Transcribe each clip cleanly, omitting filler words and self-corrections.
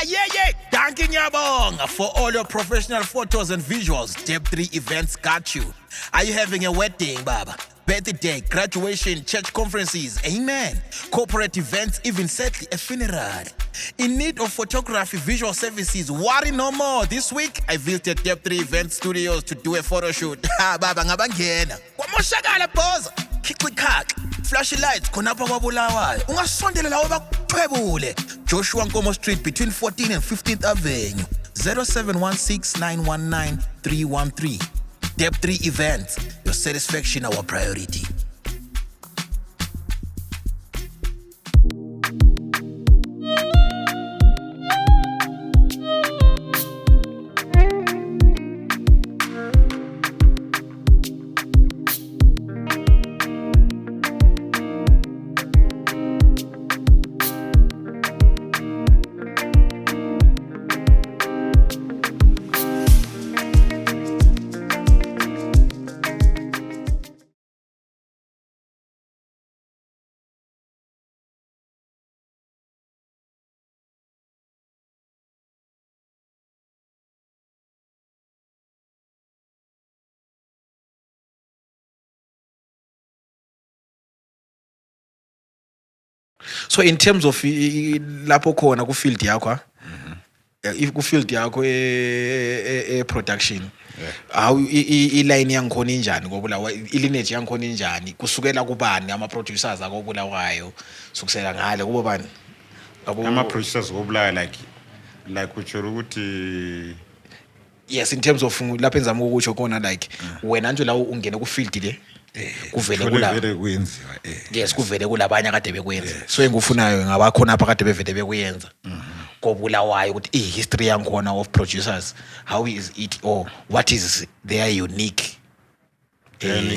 Yeah. Thank you, Nyabong. For all your professional photos and visuals, Deb3 Events got you. Are you having a wedding, Baba? Birthday, graduation, church conferences, amen. Corporate events, even sadly a funeral. In need of photography, visual services, worry no more. This week, I visited Deb3 Event Studios to do a photo shoot. Ha, Baba, ngabangena. Kwamoshakala pose. Kikwikak. Flashy lights, konapa wabulawayo. Ungasondela lawo bakuthwebule. Joshua Nkomo Street between 14th and 15th Avenue. 0716-919-313. Deb3 Events, your satisfaction our priority. So in terms of lapho khona ku field yakho if ku field yakho production how I line yangikhona injani ngobulawa lineage yangikhona injani kusukela kubani ama producers akobulawayo sukusela ngale kubo bani ama producers ngobulawa like utsho ukuthi yes in terms of lapha enzama ukutsho khona like wena nje la ungena ku field le kuvele kwenziwa yes kuvele kulabanye akade bekwenza so engufunayo ngabakhona apha akade bevele bekuyenza kobulawayo ukuthi history yangikhona of producers how is it or what is their unique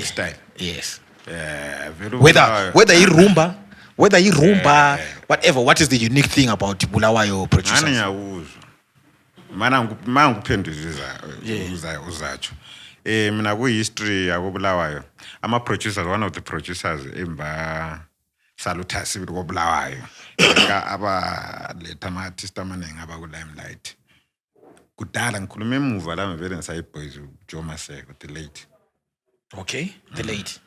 style yes very whether irumba whatever what is the unique thing about Bulawayo producers ngiyawuzwa mana ngikuphenduza uzatsho mina ku history yakobulawayo ama producers one of the producers emba Salutas kobulawayo aba letha ama artist amaningi aba ku Limelight kudala ngikhuluma emuva la vele ngisayiboys Joe Maseko the late okay the late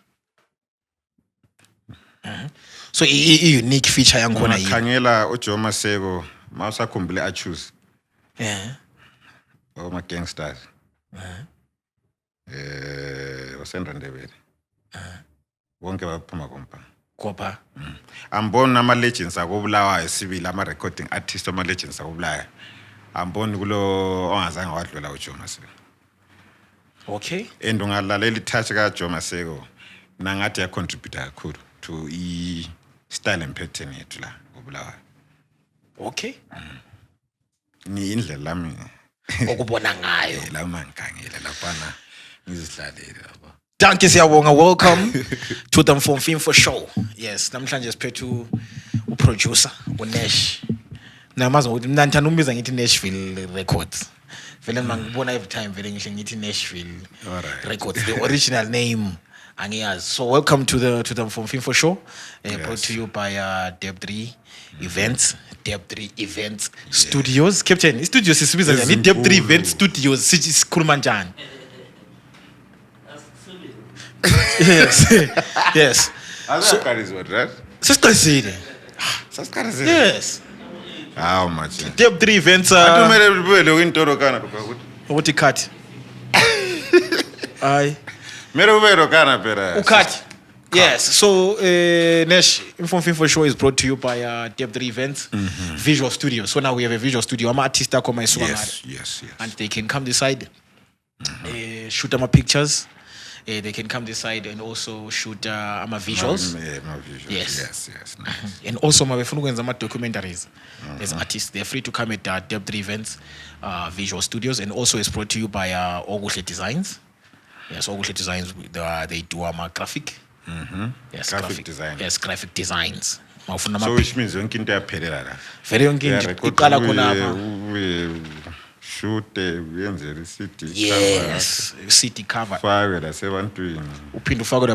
so unique feature yangikhona yini khangela uJoe Maseko mawusakhumbule achoose oma gangsters wasendandebele wonke baphuma kompa ambona ama legends akobulawayo sibili ama recording artists ama legends akobulawayo amboni kulo ongazange wadlula uJoe Maseko okay and ungalalela itouch ka Joe Maseko nangathi ya contribute kakhulu to style and pattern yethu la ngobulawayo okay ni indlela lami okubona ngayo la mangikhangela lapha ngizihlalele lapha Thank you siyabonga welcome to the Mfumfini for show yes namhlanje siphethe uproducer uNash namazi ukuthi mina ngithanda umbiza ngithi Nashville Records vele mangibona every time vele ngisho ngithi Nashville Records the original name angiyazi so welcome to the Mfumfini for show brought to you by Deb3 Events Deb3 Events Studios Captain studios sisibiza njani Deb3 Events Studios sikhuluma njani yes What, right? Sasiqalisile yes How much? Deb3 Events atumele libuyele kwintoro kana ukuthi ukuthi cut ay mero ubero kana phela cut yes so Nash Mfumfini for show is brought to you by Deb3 Events Visual Studio so now we have a visual studio ama artists akoma isuka ngale yes and they can come this side shoot my pictures they can come this side and also shoot ama visuals yes nice. and also mabefuna ukwenza ama documentaries as artists they're free to come at Deb3 Events Visual Studios and also is brought to you by Okuhle Designs yes Okuhle Designs they do ama graphic yes graphic design yes graphic designs so which means yonke into yaphelela la vele yonke into iqala khona apha shute uyenzele city yes city cover fake lasebantwini uphinde ufake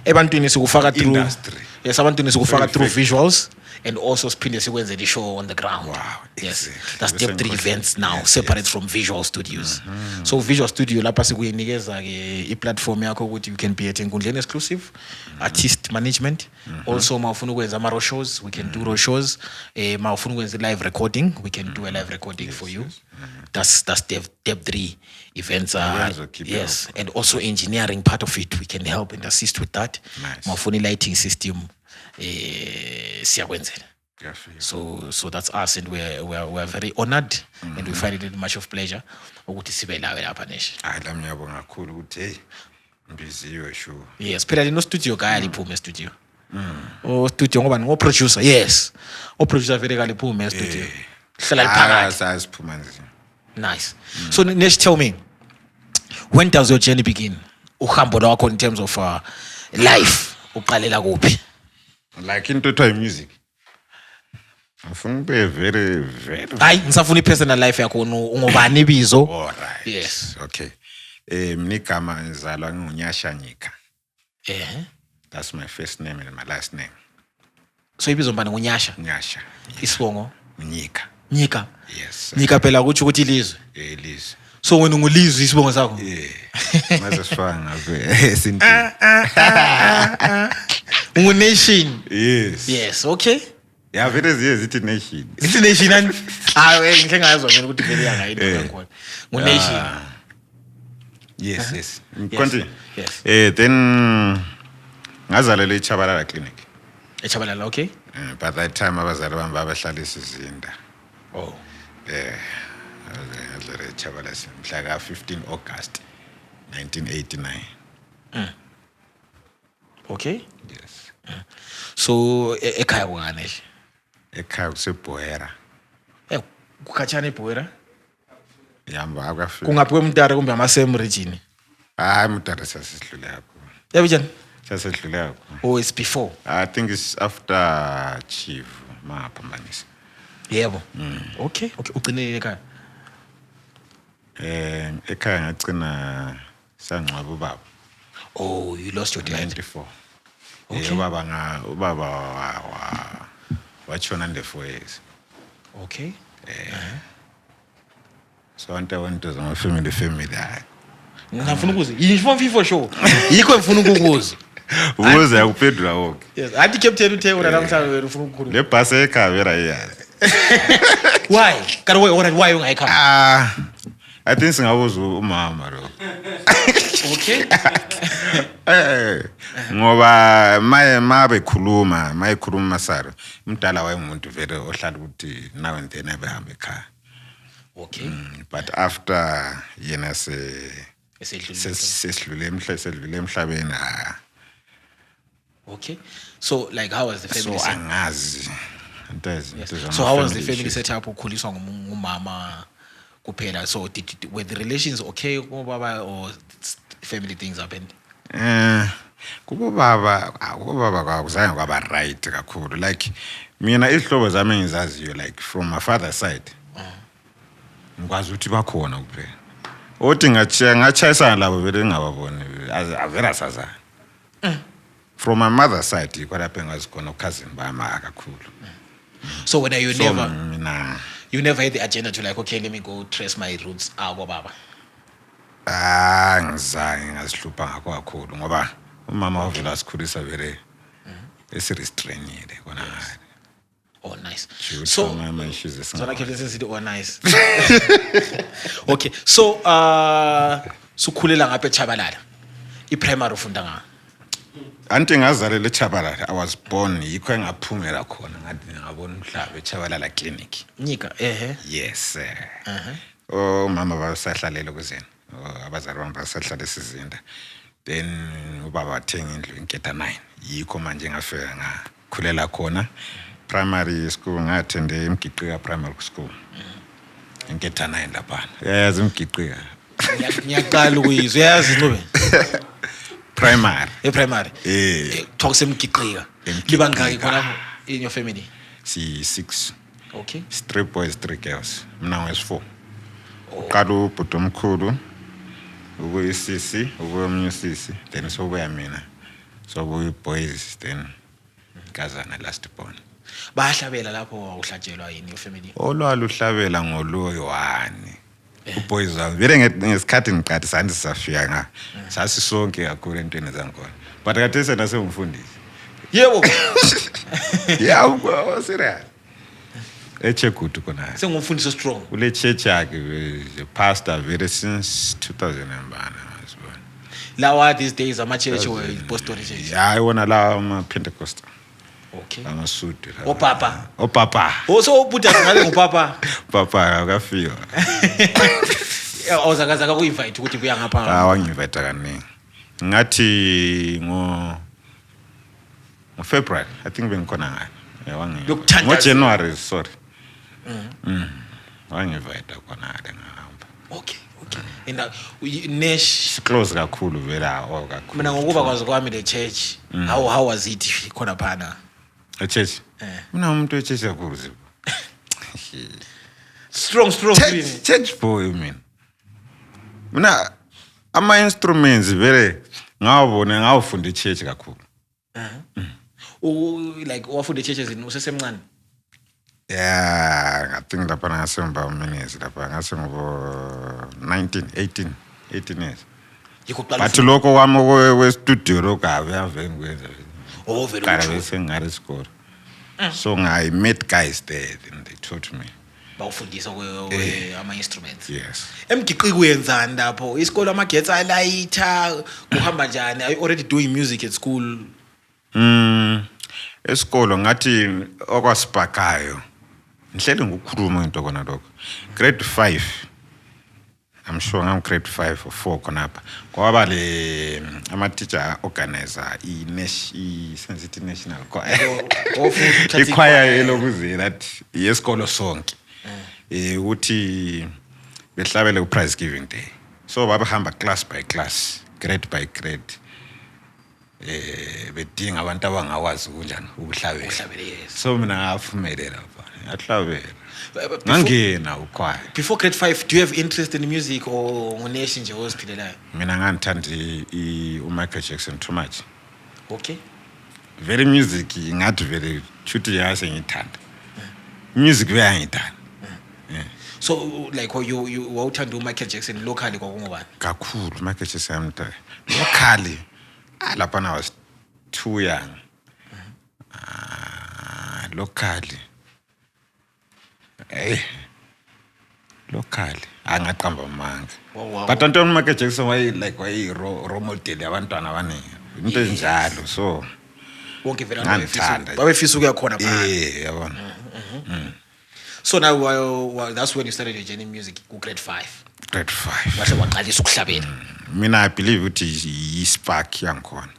ebantwini sikufaka through industry. yes abantwini sikufaka Very through effective. visuals and also siphinde sikwenze the show on the ground. Wow, yes exactly. that's Bese Depth 3 ngikhohlwe. events now Yes, separate from Visual Studios. So Visual Studio lapha sikuyinikeza ke i-platform yakho ukuthi you can be at enkundleni exclusive artist management. Also mawufuna ukwenza ama raw shows we can do raw shows. Mawufuna ukwenza live recording we can do a live recording for you. That's Depth 3 events Uyazo, keep it yes and also engineering part of it we can help and assist with that. Nice. Mawufuna lighting system siyakwenzela. Kuyafika. So that's us and we're very honored and we find it much of pleasure ukuthi sibe lawe lapha Nesh. Hayi lami ngiyabonga kakhulu ukuthi hey mbiziwe sure. Yes phela lino studio kaya liphuma e studio. Oh studio ngoba ngo producer yes. O producer vele kaliphuma e studio. Hlala liphakathi. Sasiphuma nje. Nice. So Nesh, tell me, when does your journey begin? Uhambo lwakho in terms of life uqalela kuphi? Like into to music. Ngifuna ube very Hayi ngisafuna i-personal life yakho ungobani ibizo? alright. Yes. Okay. Mina igama ngizalwa nguNyasha Nyika. That's my first name and my last name. So ibizo mbani nguNyasha? Nyasha. Isibongo Nyika. Nyika. Yes. Nyika phela kuthi ukuthi ilizwe. Elise. So wena ungulizwe isibongo sakho? Maze sifanga ngabe sinti. Ungu-nation. Yes. Yes, okay. Ya vele zithi nation. Ithi nation ani? Hayi ngeke ngayizwa mina ukuthi vele yangayini ngakhona. Ngu-nation. Yes. Continue. Yes. Then ngazalela eChabalala clinic. Echabalala, okay? By that time abazali bami babahlala isizinda. Oh. Ngazalela eChabalala mhla ka 15 August 1989. Okay. Yes. So ekhaya kungane? Ekhaya kuseBoera. Kukhatshana eBoera? Yamba akafika. Kungaphi kwemntara kumbe ama-same region? Hayi mntara sasidlule lapho. Yabijani? Sasidlule lapho. Oh, it's before. I think it's after Chief maphambanisa. Yebo. Okay. Ugcinile ekhaya? Ekhaya ngagcina sangcwaba ubaba. Oh, you lost your dad. 94. Okay. Ubaba wachona in the 4 years. Okay. So I want to my family hayi. Ngifuna ukuze yini for sure. Yikho ngifuna ukukuza. Ukuze akuphendula wonke. Yes, athi captain uthe una namhlanje wena ufuna ukukhuluma. Le bus ekhaya vera iyazi. Why? Kana why ungayikhaya? I think singabuza umama lo. Okay. Ngoba mayekhuluma Saro umdala wayengumuntu vele ohlala ukuthi now and then abehamba ekhaya. Okay. But after yena sesidlule emhlabeni Okay. So like how was the family so set? angazi So how was the family set up ukhuliswa ngumama kuphela? So were the relations okay kubaba or family things happened? Kubaba kwakuzange kwaba right kakhulu like mina izihlobo zami engizaziyo like from my father's side ngikwazi ukuthi bakhona kuphela othi ngachayisana labo vele ngingababoni avera sazana from my mother's side kwalapha engazikhona cousin bami kakhulu. So when you never mina you never had the agenda to like okay let me go trace my roots baba? ngizange ngazihlupha ngakho kakhulu ngoba umama wavela asikhulisa vele esirestrained kona. Oh nice. So my issues is so like this is oh nice. Okay. So sukhulela ngapha eChabalala. I-primary ufunda nga? Anti ngazalela eChabalala I was born yikho engaphumela khona ngathi ngabona umhlaba eChabalala clinic. Nyika Yes. Oh mama basahlalela kuzena. Abazali bami basahlala esizinda. Then ubaba wathenga indlu inketa 9. Yikho manje ngafika ngakhulela khona. Primary school ngathende eMgiqiga primary school. Inketa 9 lapha. Yazi eMgiqiga. Ngiyaqala ukuyizwa yazi Ncube. Primary. Primary. Talk semgiqiga. Liba ngaki khona in your family? Si 6. Okay. 3 boys 3 girls. Mina was 4. uqala ubhuti omkhulu ukuyisisi ukuyomnye usisi then sobuya mina sobuya boys then kazana last born bayahlabela lapho uhlatshelwa yini your family olwaluhlabela ngoloyi-1 uboys wami vele ngesikhathi ngiqathi sandi sisafika nga sasisonke kakhulu entweni zangikhona but kade senasengumfundisi yebo yeah serious echegudu khona sengumfundisi strong ule church yakhe the pastor very since 2000 mbana masibona lawa these days ama church were apostolic church yeah I wanna la ama Pentecostal okay amasudu opapa so ubuda ngabe ngupapa papa akafika awuzakaza ku invite ukuthi buya ngapha wangivita kaningi ngathi ngo February I think bengikhona ngayo ngo January sorry wangivita khona ngahamba okay and Nesh close kakhulu vela kakhulu mina ngokuba kwazi kwami le church how was it khona phana a church mina umuntu echurch kakhulu strong church boy mina ama instruments vele ngawubona ngawufunda church kakhulu like wafunda churches usesemncane yeah I think lapha ngasemba minutes lapha ngasengobo 18 years bathi lokho wami we studio lokabe aveni kwenza vele kana sengare score so I met guys there and they taught me bawufundisa ama instruments yes emgiqi kuyenzani lapho isikole amagetsi alayitha kuhamba njani are you already doing music at school esikolo ngathi okwasibhakayo ngihlele ngokukhuluma into kona lokho grade 5 I'm sure ngam grade 5 or 4 khonapha kwaba le ama teacher organizer sensitive national choir ichoir elokuze that yesikolo sonke uthi behlabele u prize giving day so babahamba class by class grade by grade bedinga abantu abangawazi kunjani ukuhlabela so mina ngafumelela ngahlabela ngangena ukhwaya before grade 5 do you have interest in music or ngoneshi nje oziphilelayo mina ngangithanda uMichael Jackson too much okay very music ngathi very chuthi yase ngithanda music beyangithanda so like you wawuthanda uMichael Jackson locally kwakungobani kakhulu Michael Jackson locally lapha I was too young locally locally angaqamba manga but Anton Michael Jackson why role model yabantwana abaningi into enjalo so wonke vele babefisa ukuya khona phakathi yabona so now that's when you started your journey in music ku grade 5 wahle waqalisa ukuhlabela mina I believe ukuthi spark yangikhona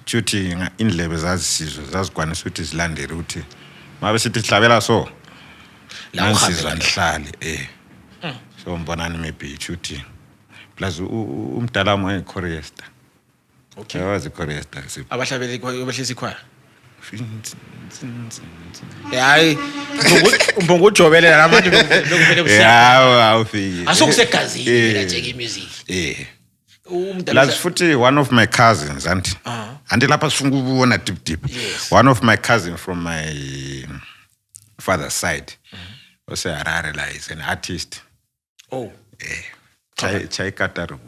futhi indlebe zazisizwe zazikwanisa ukuthi zilandele ukuthi mabe sithi sihlabela so la ukhazizwa nihlale so mbonani maybe futhi plus umdala wami chorister okay yazi chorister abahlabeli abahlisi ikhwaya hayi umbongo ujobelela nabantu lokuvele kusiya awufiki asokusegazini la nje music Plus futhi one of my cousins and lapha sifuna ukubona deep one of my cousins from my father's side was a Harare la is an artist Chai Kataru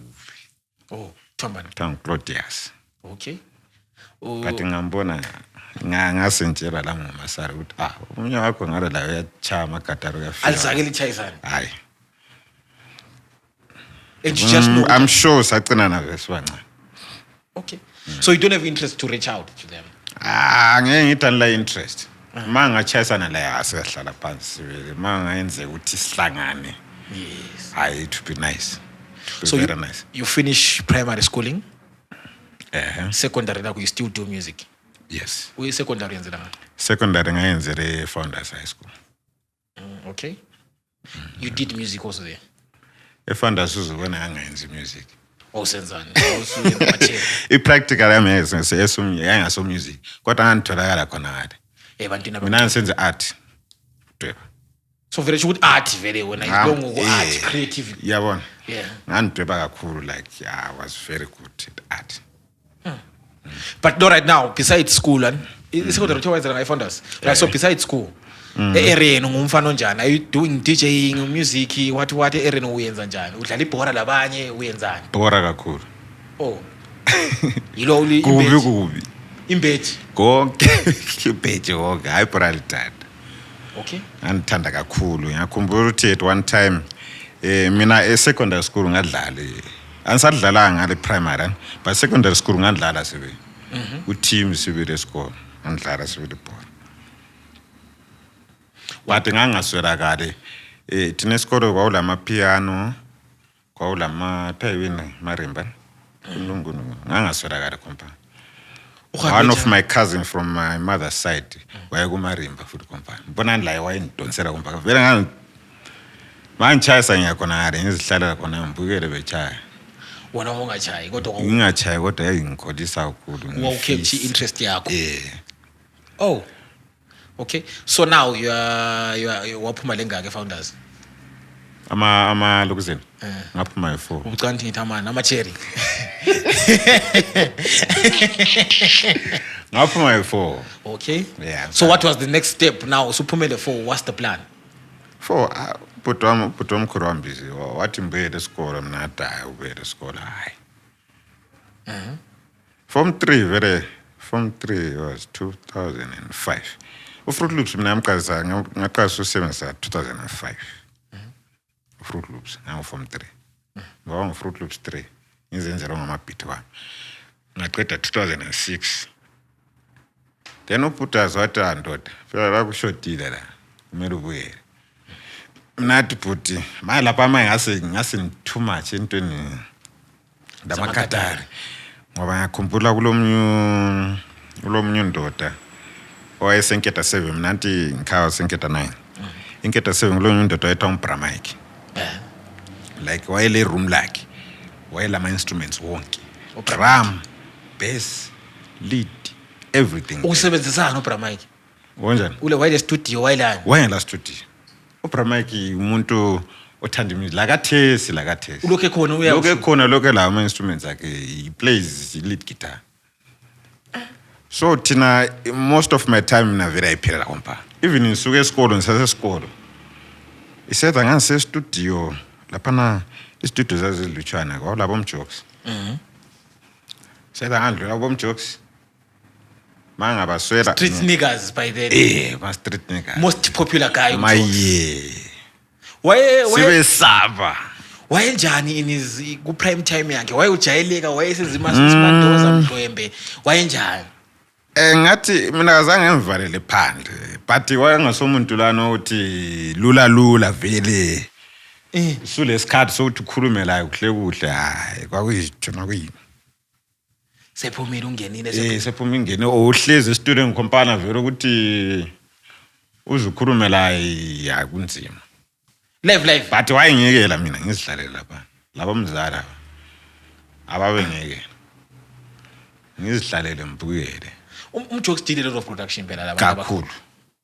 Tom Claudius okay but ngambona ngasentshela la ngomasari ukuthi umunye wakho ngare la uyachama Kataru yafika alizakeli chayisana hayi and you just know I'm sure sacina na besibanga okay so you don't have interest to reach out to them ngeke ngithanla interest manga chayisana la asehlala phansi manga yenze ukuthi sihlangane yes hayi to be nice so very nice you finish primary schooling secondary like you still do music yes we secondary yenzela secondary ngayenzele Founders High School okay you did music also there Founders uzobona angayenzi music awusenzani awusuyenza mathe ipractical yami yangaso music kodwa ngantholakala khona kade ebantwini mina ngisenze art dweba So very good art vele wena izilongo art creative. Yabona. Yeah. Ngandweba kakhulu like I was very good at art. But no, right now besides school and secondary kuthiwa I found us. Right, so besides school area ngumfana onjani? Are you doing DJing, music, what area uyenza njani? Udlala ibhora labanye uyenzani? Bora kakhulu. Oh. Yilo uli Kubi. imbethi. Konke ibheje konke hayi bora litanda. Okay. Ngithanda kakhulu. Ngiyakhumbula ukuthi at one time mina secondary school ngadlala. Angisadlalanga ngale primary but secondary school ngadlala sibe. Team sibe lesikole ngidlala sibe ibhola. Wathi ngangaswela kade thina esikole kwawulama piano kwawulama tayini marimba ngilungunu ngangaswela kade kompa. One of my cousins from my mother's side waye kumarimba futhi kompa. Mbona la wayendonsela kompa. Vele mangichayisa ngiyakhona kade ngizihlalela khona ngibukele bechaya. Wona ungachayi kodwa Ngingachayi kodwa yayingikholisa kakhulu. Wawukhethi interest yakho. Yeah. Oh. Okay. So now you are waphuma lengaka founders. Ama lokuzeni. Ngaphuma e4. Ubucanti ngithi amana ama cherry. Ngaphuma e4. Okay. Yeah. So what was the next step now? Usuphumele 4, what's the plan? For butwam khulu busy wathi mbuyele esikole mina adaya ubuyele esikole hayi. Form 3 was 2005. Fruit Loops mina ngaqasa usebenza 2005. Fruit Loops now Form 3. Ngoba Fruit Loops 3 ngizenzela ngamabeat wami. Ngaqeda 2006. Then uputazi wathi ndoda phela la kushodile la kumele ubuyele. Nathi bhuti manje lapha manje ngase too much entweni ndamakatari ngoba ngiyakhumbula kulomnye ndoda owayesenketa 7 mina nti ngikhawa senketa 9 inketa 7 kulomnye ndoda oyetwa uBramike like wayele room lakhe wayelama instruments wonke drum bass lead everything Usebenzisana uBramike Wonjani ule wayele studio wayelani wayela studio uBramike umuntu othanda music lakathesi ulokho khona lokho khona lokho la ama instruments akhe he plays lead guitar so thina most of my time mina vele ayiphela kompa even ngisuke esikolo ngisasesikolo isetha ngase studio lapha na istudio zazilutshwana kwalabo mjokes setha ngandlo labo mjokes mangabaswela street niggas by then ma street niggas most popular guy maye waye saba wayenjani in his ku prime time yakhe wayejayeleka wayesezima simandoza mdwembe wayenjani ngathi mina azange ngivalele phandle but wayengasomuntu lana uthi lula vele sulesikhathi sokuthi ukhulume la kuhle hayi kwakuyijona kuyini sephumile ungenile sephuma ingene ohlezi e-student company vele ukuthi uzukhulume la ya kunzima live but wayengekela mina ngizidlalela lapha laba mzala ababengeke ngizidlalele mbukele umjokes did a lot of production phela laba kakhulu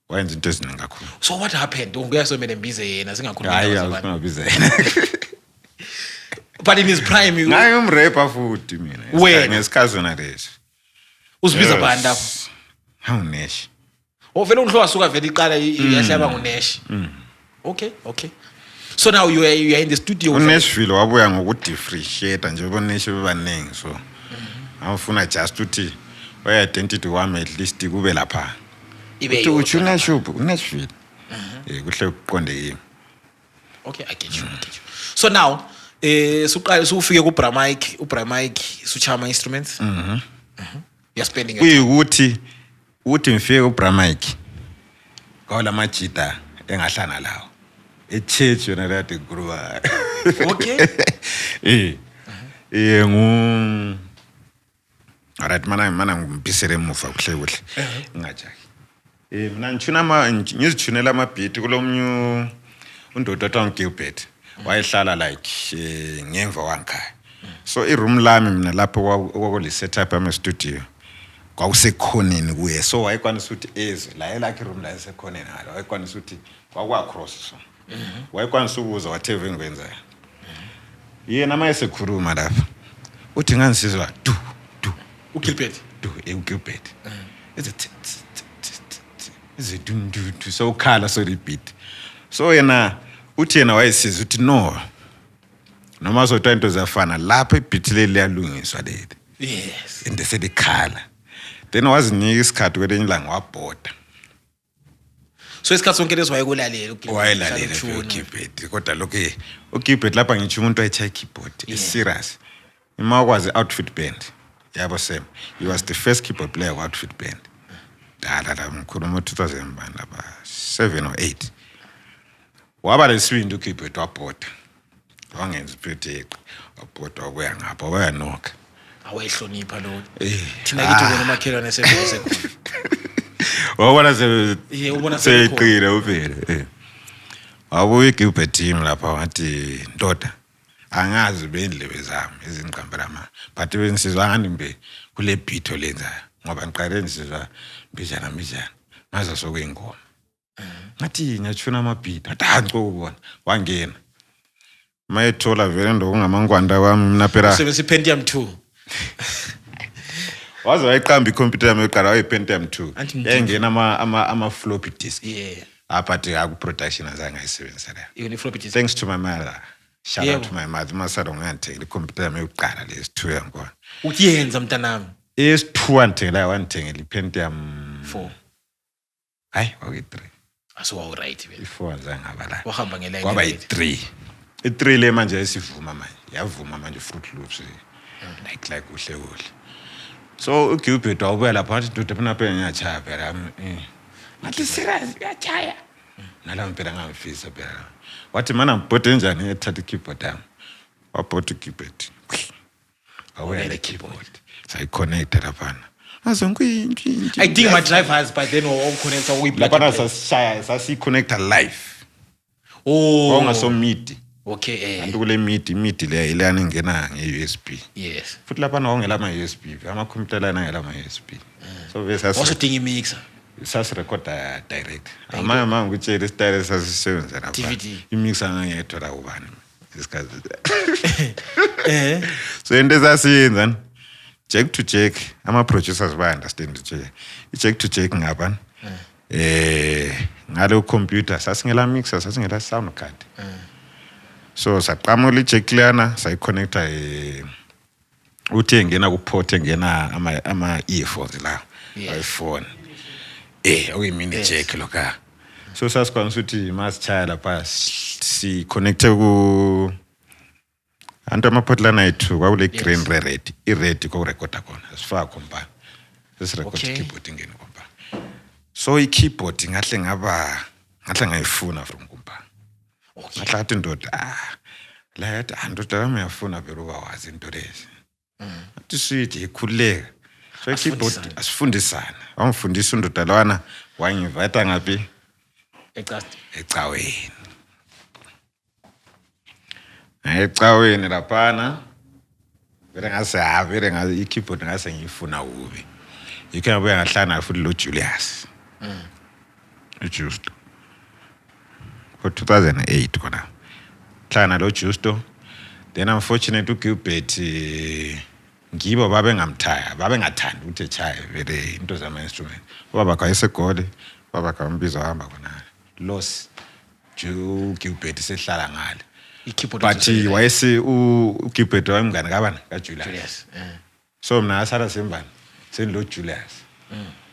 wayenza into eziningi kakhulu so what happened unguyasomela mbize yena singakhuluma hayi awusingabiza yena but in his prime ngaye umrapper futhi mina ngesikhathi sona leso uzibiza bani lapho awunesh vele unhlowa suka vele iqala yahlaba ngunesh okay so now you are in the studio uNashville wabuya ngokudifferentiate nje bonesh bebaningi so awufuna just uthi why identity wami at least kube lapha ibe uchuna shop uNashville kuhle ukuqonde yimi okay I get you so now suqala sufike uBramike suchama instruments you're spending kuyukuthi uthi ngifike uBramike kwala majita engahlana lawo echurch yona lati gruwa okay alright mana ngibisele emuva kuhle ngajaki mina ngizithunela ama-beat kulomnye undoda othwa Gilbert wayehlala like ngemva wangikhaya so iroom lami mina lapho okwakuli setup ama studio kwawusekhoneni kuye so wayekwanisa ukuthi ezwe la elakhe room la esekhoneni ngalo wayekwanisa ukuthi Cross so. Wayekwanisa ukuza whatever engwenzayo. Yena mayesekhuluma lapha. Uthi ngansizwa du uGilbert uGilbert. Is it do so khala so repeat. So yena uthi yena wayesiza uthi no. Noma zotwa into zafana lapha ibeat le liyalungiswa leli. yes And they said ikhala. Then wazinika isikhathi kwelinye ilanga wabhoda. so isikhathi sonke leso wayekulalela Wayelalela uGilbert kodwa lokho uGilbert lapha ngithi umuntu ayechaya keyboard is serious. Imawakwazi outfit band. Yabo Sam. He was the first keyboard player of outfit band. Dala mkhuluma 2000 lapha 7 or 8. Waba lesibindi uGilbert wabhoda. Wangenza pretty wabhoda wabuya ngapha wayanoka. awayihlonipha lo thina kithi bona umakhelwane esekhona wabona se ubona seqile uvele wabuya uGilbert team lapha wathi ndoda angazi bendlebe zami ezingqambela ama but bensizwa ngani mbe kule beat olenzayo ngoba ngiqale nisizwa bijana ngaza sokuyingoma ngathi ngiyachuna ama beat atanco ukubona wangena mayethola vele ndo kungamangwanda kwami mina phela usebenzisa Pentium 2 waze wayiqamba icomputer yami eqala wayiPentium 2 engena ama floppy disk aphathe aku production azange ayisebenzisa la even floppy disk thanks to my mother shout out to my mother masalo nganthe icomputer yami eqala lesi 2 yankona uyenza mntanami is 2 antela wantengela iPentium 4 hayi waku 3 aso right vele i4 azangaba la wahamba ngeline kwaba i3 i3 le manje esivuma manje yavuma manje Fruit Loops like kuhle so uGilbert wabuya lapha wathi dude phela ngiyachaya phela ngathi serious ngiyachaya nalami phela ngangifisa phela wathi mana ngibhode njani ethatha ikeyboard yami wabhoda uGilbert awuya le keyboard sayiconnect lapha azongwinji I think my drive has by then or connect we lapha sasishaya sasiconnecta live ongaso midi okay antu kule midi le ilana ingena ngeUSB yes futhi lapha ngongela ama USB ama computer lana ngela ama USB so bese also dingi mixer sas recorder direct ama ngitshela isitayile sasisebenza lapha DVD imixer ngayethola ubani isikhathi so into sasiyenza jack to jack ama producers ba understand nje jack to jack ngaba ngale computer sasingela mixer sasingela sound card so saqamula ijack lana sayiconnecta uthi engena ku port engena ama earphones la iPhone okuyimini jack loka so sasikwanisa ukuthi masichaya lapha si connecte ku anto ama-port lana yethu kwakule green red i-red kokurekhoda khona sifaka khompani sesirekhoda i-keyboard ingene khompani so i-keyboard ngahle ngayifuna from khompani ngahle athi ndoda la yathi ndoda lami uyafuna vele uba wazi into lezi athi sweet ikhululeka so i-keyboard asifundisana wangifundisa undoda lwana wangivayita ngaphi ecaweni ecaweni laphana vele ngase i-keyboard ngase ngiyifuna kubi yikho ngabuya ngahlana futhi lo Julius uJusto for 2008 kona hlana lo Justo then unfortunately uGilbert ngibo babengathandi ukuthi echaye vele into zama instrument baba kwayesegole baba kambiza hamba khona loss Gilbert sehlala ngale but wayese uGilbert wayemngane kabani kaJulius so mina asala sembani senlo Julius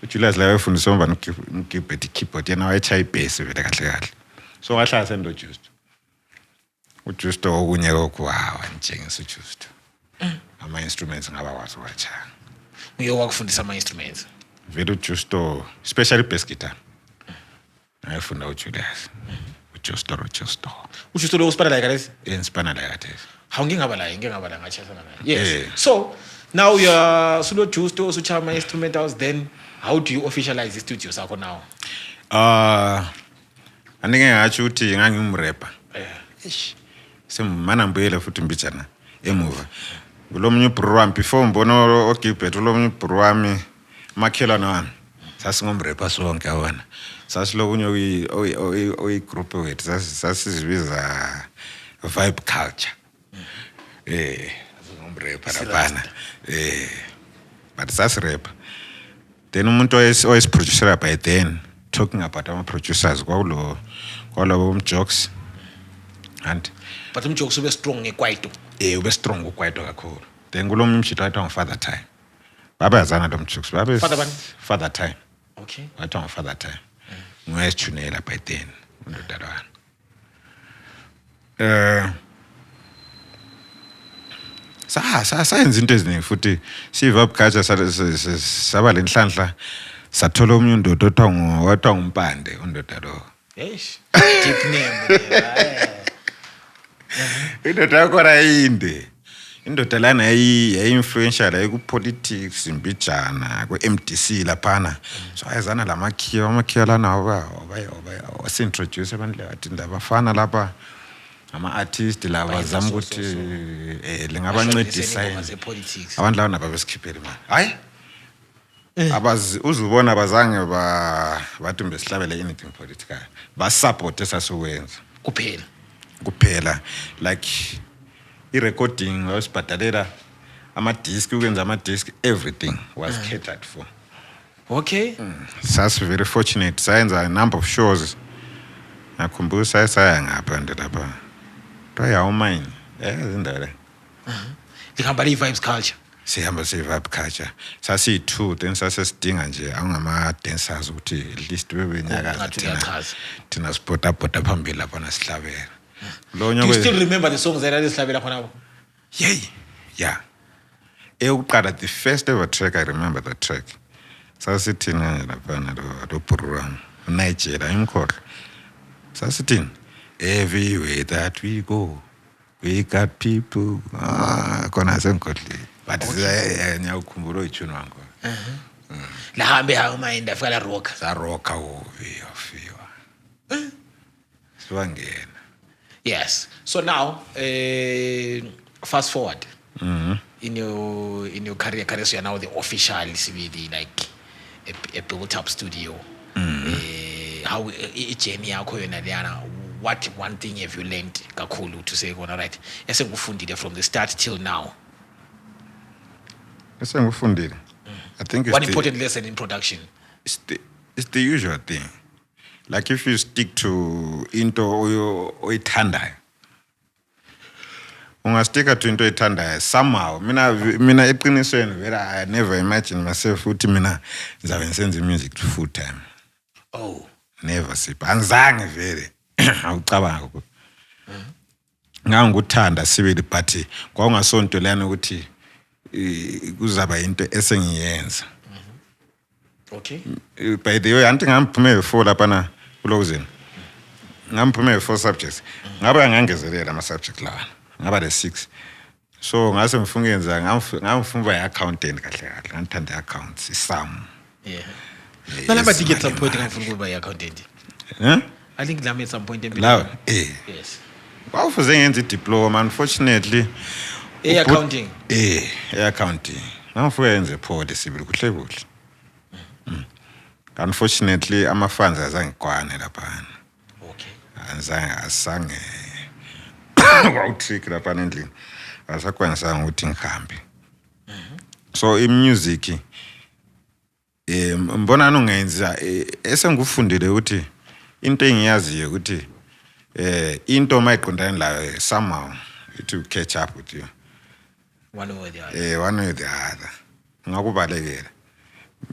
uJulius la wayefundisa umbani uGilbert keyboard yena wayechaya ibass vele kahle so wahlala senlo uJusto okunye kokwawa njengese uJusto ama instruments ngaba wazi wachaya uyowakufundisa ama instruments vele uJusto especially bass guitar ayifunda uJulius uJusto lo usipana la kalesi sipana la kathi ngingaba la ngachesana naye yes so now you are sulo Justo usuchama ama instrumentals then how do you officialize the studio sakho now andike ngathi uthi ngangimrapper semana mbuyele futhi mbijana emuva kulomnye bro wami before mbona oGilbert kulomnye bro wami makhelana wami sasingomrapper sonke awona sasilo kunye group wethu sasizibiza vibe culture ngomrapper lapana but sasirapper then umuntu oyisiproducer by then talking about our producers kwalo umjokes and but umjokes ube strong ngekwaito ube strong ukwaito kakhulu then kulo mshito wathi Father Time babeyazana lo mjokes Father Time okay wathi Father Time nguyesijunela by then undodalwana sayenza into eziningi futhi sivibe culture saba lenhlanhla sathola omnye undoda wathi ngumpande undoda lo eish deep name indoda yakho inde indoda lana yayi-influential yayiku-politics imbijana ku-MDC laphana so ayezana amakhiwa lana wasi-introduce abantu athi labafana lapha ama-artist laba zama ukuthi lingabancedisa abantu laba naba besikhiphele mani hayi uzubona abazange bathi besihlabele anything political basupport esasukwenza kuphela like i-recording wasibhadalela ama-disc ukwenza ama-disc everything was catered for okay sasi very fortunate sayenza a number of shows ngakhumbula saya ngapha nje lapha yawo mine izindawo le lihamba li-vibes culture sihamba si-vibe culture sasiyi-2 then sasesidinga nje awungama-dancers ukuthi at least bebenyakaza thina sibhodabhoda phambili laphana sihlabela do you still remember the songs that sihlabela khonapho yeah eyokuqala the first ever track I remember that track sasithina laphana lo program uNigeria imkhohlo sasithina everywhere that we go we got people khona senkhohlo but ngiyakukhumbula oyitune wangu lahambe hawumayinda afika la rock sa rock ufiwa siwangena yes so now fast forward in your career so you're now the official CBD like a built up studio how journey yakho yona leyana what one thing have you learned kakhulu to say kona right esengufundile from the start till now esengufundile I think one important lesson in production it's the usual thing like if you stick to into oyithandayo ungastika to into oyithandayo somehow mina eqinisweni vele I never imagine myself ukuthi mina ngizabe ngisenza music to full time never siphanzange vele awucabanga ukuthi ngangikuthanda sibili but kwakungasonto lana ukuthi kuzaba into esengiyenza okay by the way anti ngamphume before lapha kulozini ngamphume 4 subjects ngaba ngangezelela ama subject lawa ngaba le 6 so ngase ngifungenza ngamfumba i-accountant kahle ngithanda i-accounts isam nalaba ticket some point ngafuna ukuba i-accountant I think lami at some point empilweni yes wawufuze ngenza i-diploma unfortunately accounting accounting ngafuna yenze phole sibili kuhle unfortunately ama-funds azangikwane laphana asange kwawutrick laphana endlini asakwanisanga ukuthi ngihambe so i-music mbonana ungenza esengufundile ukuthi into engiyaziyo ukuthi into mayiqondane layo somehow it will catch up with you one way or the other ngakubalekela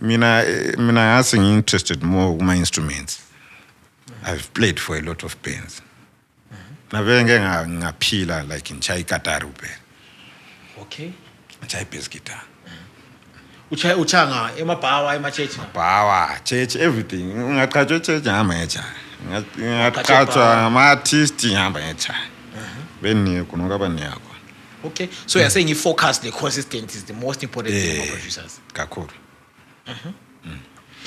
mina ngase ngi-interested more kuma instruments I've played for a lot of bands navele ngeke ngaphila like ngishaya ikatari kuphela okay ngishaya bass guitar uchanga emabhawa ema-church bhawa church everything ungaqhatshwa church ngihamba ngejaya ngaqhatshwa ngama-artist ngihamba ngejaya beniko nokaba niyakho okay so you're saying i-focus the consistency is the most important thing for producers kakhulu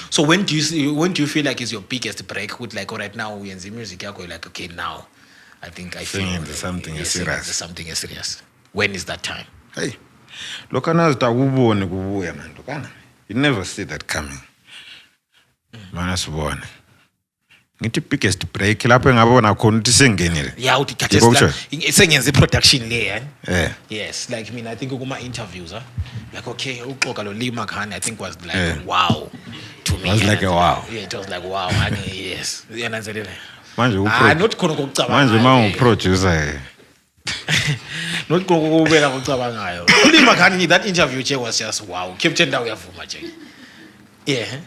so when do you feel like is your biggest break with like right now uyenza music yakho you're like okay now I think I feel something serious when is that time hey lokho nazita kubone kubuya manje kana you never see that coming mana sibone ngithi biggest break lapho engabona khona ukuthi sengenile Yeah, uthi Yebo, khathesi kusho. sengenza i-production le yani. Yes. Like I think kuma interviews like okay uxoxa lo Lee Makhane I think was like Yeah. wow to me. Was like a wow. Yeah, it was like wow. Yes. Uyananzelela. Manje Not khona kokucabanga. manje mangu-producer Not khona kokubeka ngokucabangayo. Lee Makhane that interview nje was just wow. Captain Dawu uyavuma nje. Yeah.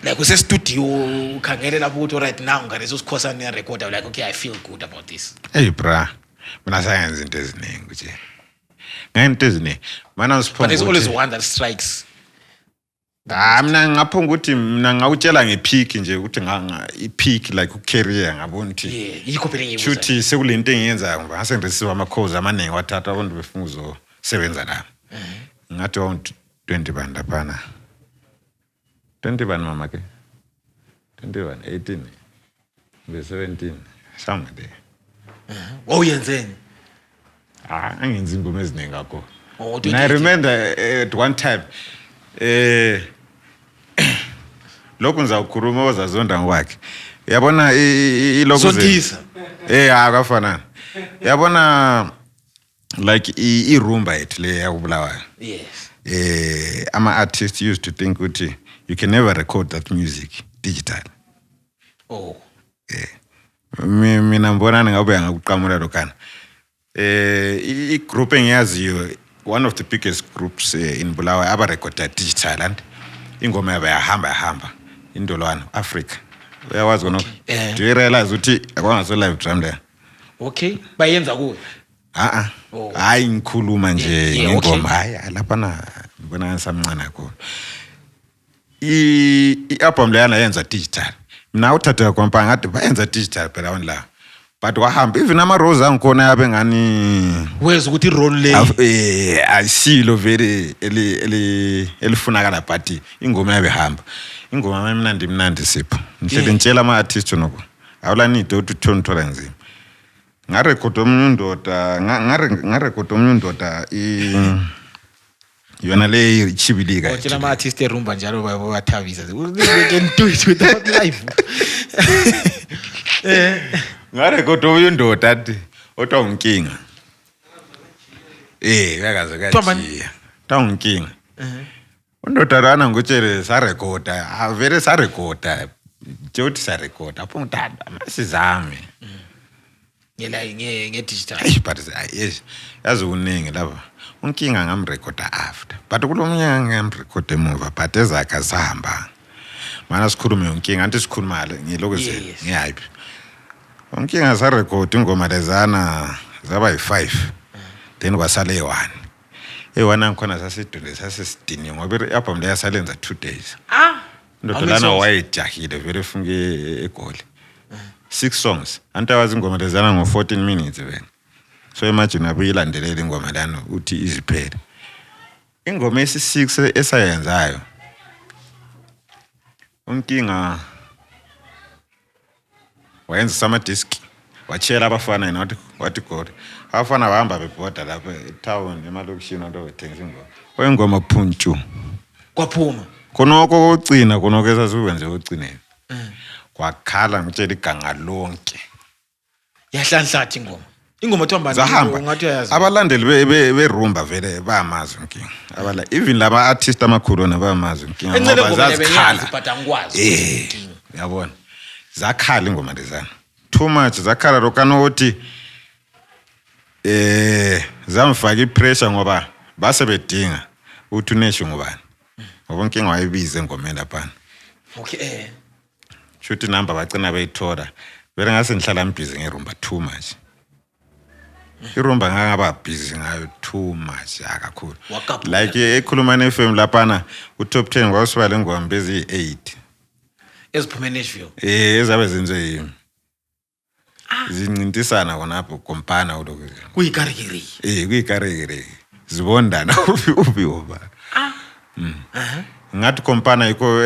Like use studio ukhangele lapho ukuthi right now ngaleso sikhosana ne record like okay I feel good about this. Hey bra, mina sayenza into eziningi nje. Ngento eziningi. Mana But there's always siphonga. one that strikes. Mina ngaphonga ukuthi mina ngawutshela ngepeak nje ukuthi ipeak like ucareer ngabona ukuthi Yeah, yikho phela ngiyibuza. shuthi sekulento engiyenzayo ngoba ngase ngiresive ama-calls amaningi wathatha abantu befuna uzosebenza la. Ngathi 20 bani laphana. 20 bani mama ke? 21, 18, 17, somewhere there. Yenzeni? Angenzi ingoma eziningi kakhulu. Oh, And I remember at one time lokhu ngizawukhuluma ozazonda ngokwakhe. Yabona ilokhu Zondisa. akafana. Yabona like irumba yethu le yakubulawayo. Yes. Ama-artists used to think ukuthi you can never record that music digital. Oh. Mina mbona ngabe ngakuqamula lokana. I-group engiyaziyo one of the biggest groups in Bulawayo aba-recorda digital and ingoma yabo yahamba indolwana Africa. Uyawazi khona? Do you realize ukuthi akwangaso live drum there? Okay. Bayenza kuwe. Oh. Hayi ngikhuluma nje Yeah, ngengoma hayi lapha na ngibona ngisamncane kakhulu. I-album leyana yenza digital. Mina uthatha kwampa ngathi bayenza digital phela on la. But wahamba even ama-rose angikhona yabe ngani Weza ukuthi role le. ayisilo vele elifunakala but ingoma yabe hamba. Ingoma emnandi sipho. Ngihlele ngitshela ama-artist noko. Awula need ukuthi uthola nzima. Ngarekhod omunye undoda yona le ichibilika. Utshela ama-artist erumba njalo bayathabisa. They can do it without live. Ngarekhod omunye undoda athi otwa unkinga. Uyakaze kajiya. Ta unkinga. Undoda lana ngutshele sarekhoda, vele sarekhoda. Nje sarekhoda apho ngithatha amasizame. Nge-digital. But yes, yazi uningi lapha. Unkinga ngamrecorda after. But kulomnyaka ngamrecorda emuva but ezakhe azihamba. Mana sikhulume unkinga anti sikhuluma ngiloko ngiyaphi. Unkinga sa record ingoma lezana zaba yi5. Then kwasale e1. E1 angikhona sasidini ngoba i-album le yasalenza 2 days. Ndodolana wayejahile vele funke egoli. 6 songs. Antawazi ingoma lezana ngo14 minutes vele. So imagine abuyilandelela ingoma lana uthi iziphele. Ingoma esi6 esayenzayo. Unkinga wayenza sama disc. Wachela abafana nathi wathi god. Abafana bahamba bebhoda lapha etown emalokishini ndo wethengisa ingoma. Oyingoma phuntshu. Kwaphuma. Khonoko ogcina khonoko esasiwenze ogcineni. Kwakhala ngitshela iganga lonke. Yahlanhlathi ingoma. Ingoma thomba Zahamba. ngathi uyayazi. Abalandeli berumba vele bayamazi inkinga. Abala even laba artists amakhulu bayamazi inkinga ngoba zazikhala. But angikwazi. Yabona. Zakhala ingoma lezana. Too much zakhala lokana uthi zamfaka ipressure ngoba base bedinga uthi unesho ngobani. Ngoba inkinga wayibiza engomeni lapha. Okay. Shuthi number bacina bayithola. Vele ngase ngihlala mbhizi ngerumba too much. Irumba ngaba busy ngayo too much akakhulu. Like ekhuluma FM lapana uTop 10 kwasiba lengoma bezi 8. Eziphume Nashville. Ezabe zenze yini. Zincintisana khonapho kompana uloko. Kuyikarigiri. Kuyikarigiri. Zibondana ubi oba. Ngathi kompana iko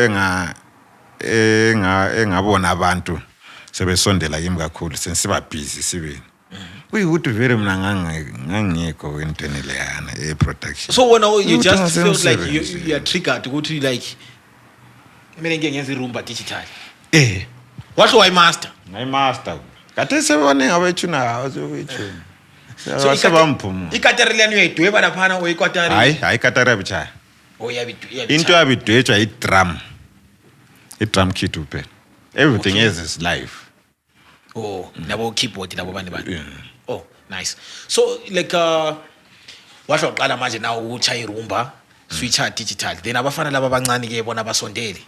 engabona abantu sebesondela kimi kakhulu sensiba busy sibini. Kuyukuthi vele mina ngangikho entweni leyana production. So when you just feel like you are triggered ukuthi like Kumele ngike ngenze irumba digital. Washo wayimaster. Ngayimaster. Kade sebone ngabethuna awuzokuthi. So Sebamphuma. ikatari leni uyayidweba laphana oyikatari. Hayi ikatari yabichaya. Oyabidweba. Into yabidwetshwa i-drum. I-drum kit uphela. Everything is live. Oh, nabo keyboard nabo bani bani. Yeah. Oh, nice. So like washo uqala manje nawo uchaya irumba, switcha digital. Then abafana laba abancane ke bona basondele.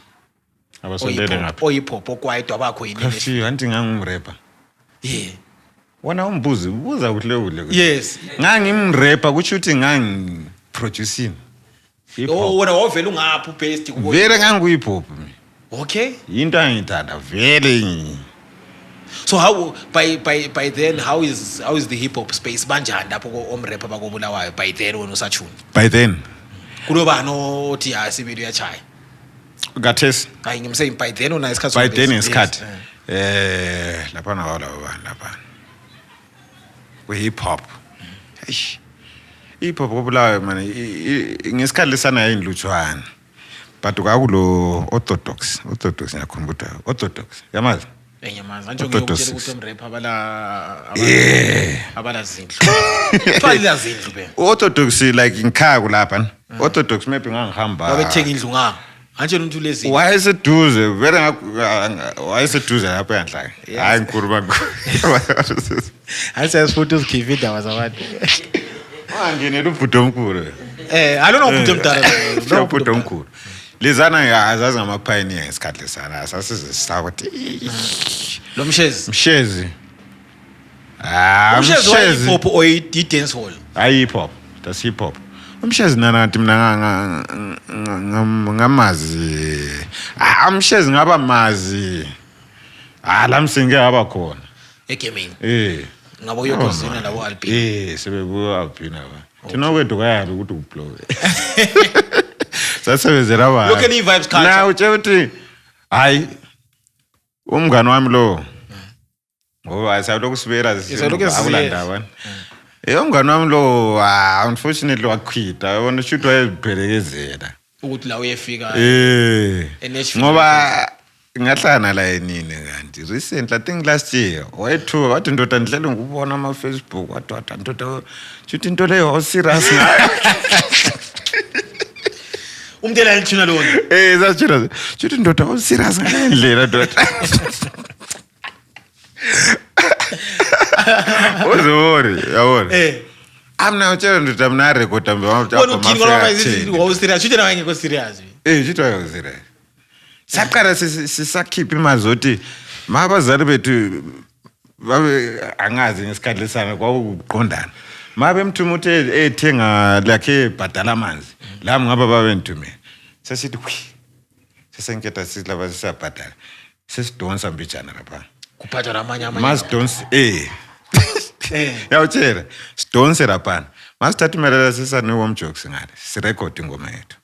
Abasondele ngapha. Oyipop okwayedwa bakho yini? Kafi anti ngangumrapper. Yeah. Wona ubuza kuhle. Yes. Ngangimrapper kusho ukuthi ngangiproducing. Oh, wena wavela ungaphi best kubo? Vele nganguyip hop mina. Okay. Into angithanda vele. So how by then how is the hip hop space banjani lapho omrapper bakobulawayo by then wena usachuni? By then Kuloba no othi asibili uyachaya. Gathesi. Hayi ngimsaying by then una isikhathi. By then isikhathi. Lapha lapha. We hip hop. Eish. Hip hop kobulawayo man ngesikhathi lesana yayinlutshwana. But ukakulo orthodox ngiyakhumbula orthodox yamazi. Enyamaza manje ngiyokutshela ukuthi omrapper abala zindlu. Twalila zindlu be. Orthodox like inkhaya lapha. Orthodox maybe ngangihamba. Babethenga indlu nga. Manje umuntu lezi. Wayeseduze vele wayeseduze lapha endla. Hayi nkuruma. Ase asifuthi uzikhipha indaba zabantu. Wangenela ubhuti omkhulu. Alona ubhuti omdala. Lo ubhuti omkhulu. Lizana azazi ngama-pioneer ngesikhathi lesana asasizisa ukuthi lo mshezi mshezi mshezi hip hop or i-dance hall hip hop that's hip hop umshezi nanathi mina ngamazi umshezi ngaba mazi lamsinge aba khona egaming ngabo yokozina labo Albino sebebuya Albino ba thina kwethu kayazi ukuthi ublow sasebenzela ba look at the vibes culture na utshela ukuthi hayi umngani wami lo ngoba asawuloko sibera akulandaba umngani wami lo unfortunately wakhwita yabona shoot wayebhelekezela ukuthi la uyefika ngoba ngahlana la enini kanti recently I think last year wayethu wathi ndoda ndlela ngubona ama Facebook wathi ndoda shoot into leyo serious ngayo umntela lithuna lona sasitshela shoot ndoda serious ngalendlela ndoda Ozori yabona amna utshela ndoda mina record ambe wathi wona uthini ngoba wa serious shoot nawe ngeke serious shoot wayo serious saqala sisakhipha imali zothi mabazali bethu babe angazi ngesikhathi lesana kwakuqondana mabe mthuma uthi ethenga lakhe bhadala amanzi la ngaba babe nthumela sesithi sesenketha silaba sisabhadala sesidonsa mbijana lapha kuphatha amanye masidonsa yawutshela sidonse lapha masithatha imali sisane womjokes ngale sirecord ingoma yethu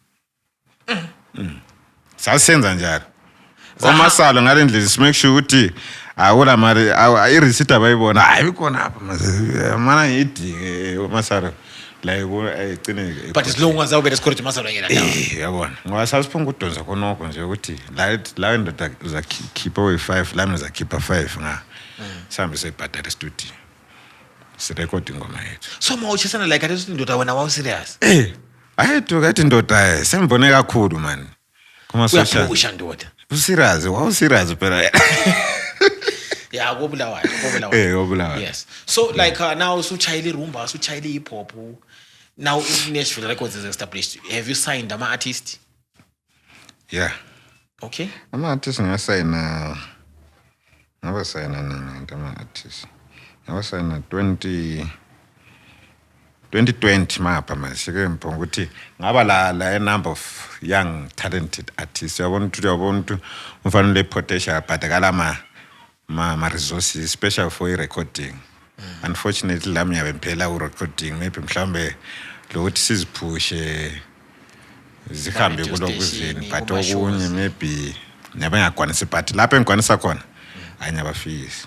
sasenza njalo omasalo ngalendlela simake sure ukuthi awula mali ireceipt abayibona hayi khona apha mana ngidinge omasalo la ayigcine but as long as awube lesicode masalo yena yabona ngoba sasiphunga udonsa khonoko nje ukuthi la ndoda uzakhipha we5 la mina uzakhipha 5 nga sambe sebhadala studio sirecord ingoma yethu so mawuchisana like athi ndoda wena wawu serious ayethu kathi ndoda sembone kakhulu man kuma social usha ndoda usirious wawu serious phela yeah kobulawayo kobulawayo yes so like now usuchayile rumba usuchayile hip hop now Nashville Records is established have you signed ama artist yeah okay ama artist ngiyasayina nini ama artist ngiyasayina 2020 mapha masike mphongo ukuthi ngaba la a number of young talented artists yabona ukuthi umfanele potential bhadakala ma resources special for recording unfortunately la mina bemphela u recording maybe mhlambe lokuthi siziphushe zihambe kulokuzini but okunye maybe nabangakwanisa but lapha engikwanisa khona anyabafisi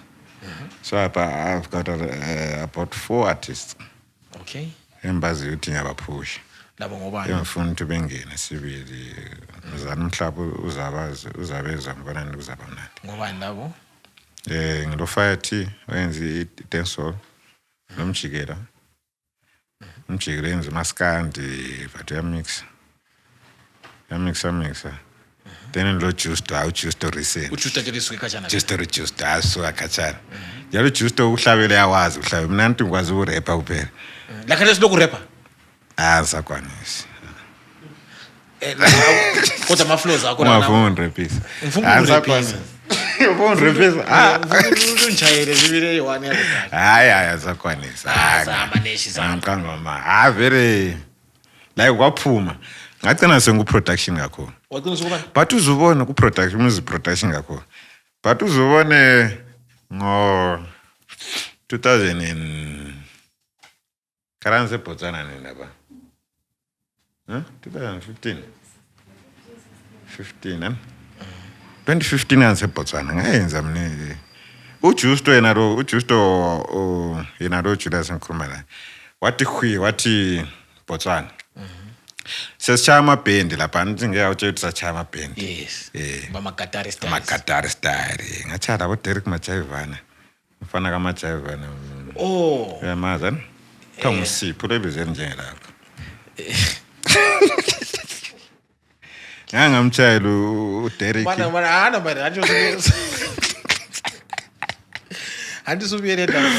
so I've got about 4 artists okay embazi uthi ngiyabaphusha labo ngobani ngifuna ukuthi bengene sibili mzana umhlaba uzabeza ngibona kuzaba mnandi ngobani labo ngilo Fight wenza i-dancehall nomjikela umjikela yenza maskandi but yamixa then lo Justo recent ujusta ke lisuke kajana Justo aso akachana yalo Justo uhlabele yawazi uhlabe mina nti ngikwazi ukurapper kuphela lakha lesiloku rapper sakwanisi kodwa ama flows akho ngifuna rapper ngifuna sakwanisi ngifuna rapper unjayele zibile yi1 yakho hayi sakwanisi amaneshi ngqangoma very like kwaphuma ngacina sengu-production kakhulu but uzubona ku-production music-production kakhulu but uzubone ngo-2000 karanse Botswana nina ba 2015 anse Botswana ngayenza mne uJusto yena lo Julius ngikhuluma la wathi Botswana sesichaya amabhendi lapha nithi ngiyawutshela ukuthi sachaya amabhendi yes bamagatari style amagatari style ngathi labo Derek Majaivana mfana kaMajaivana uyamazi Ngusipho lebizeni nje lapha ngamtshayela uDerek bana anti subiyele ndaba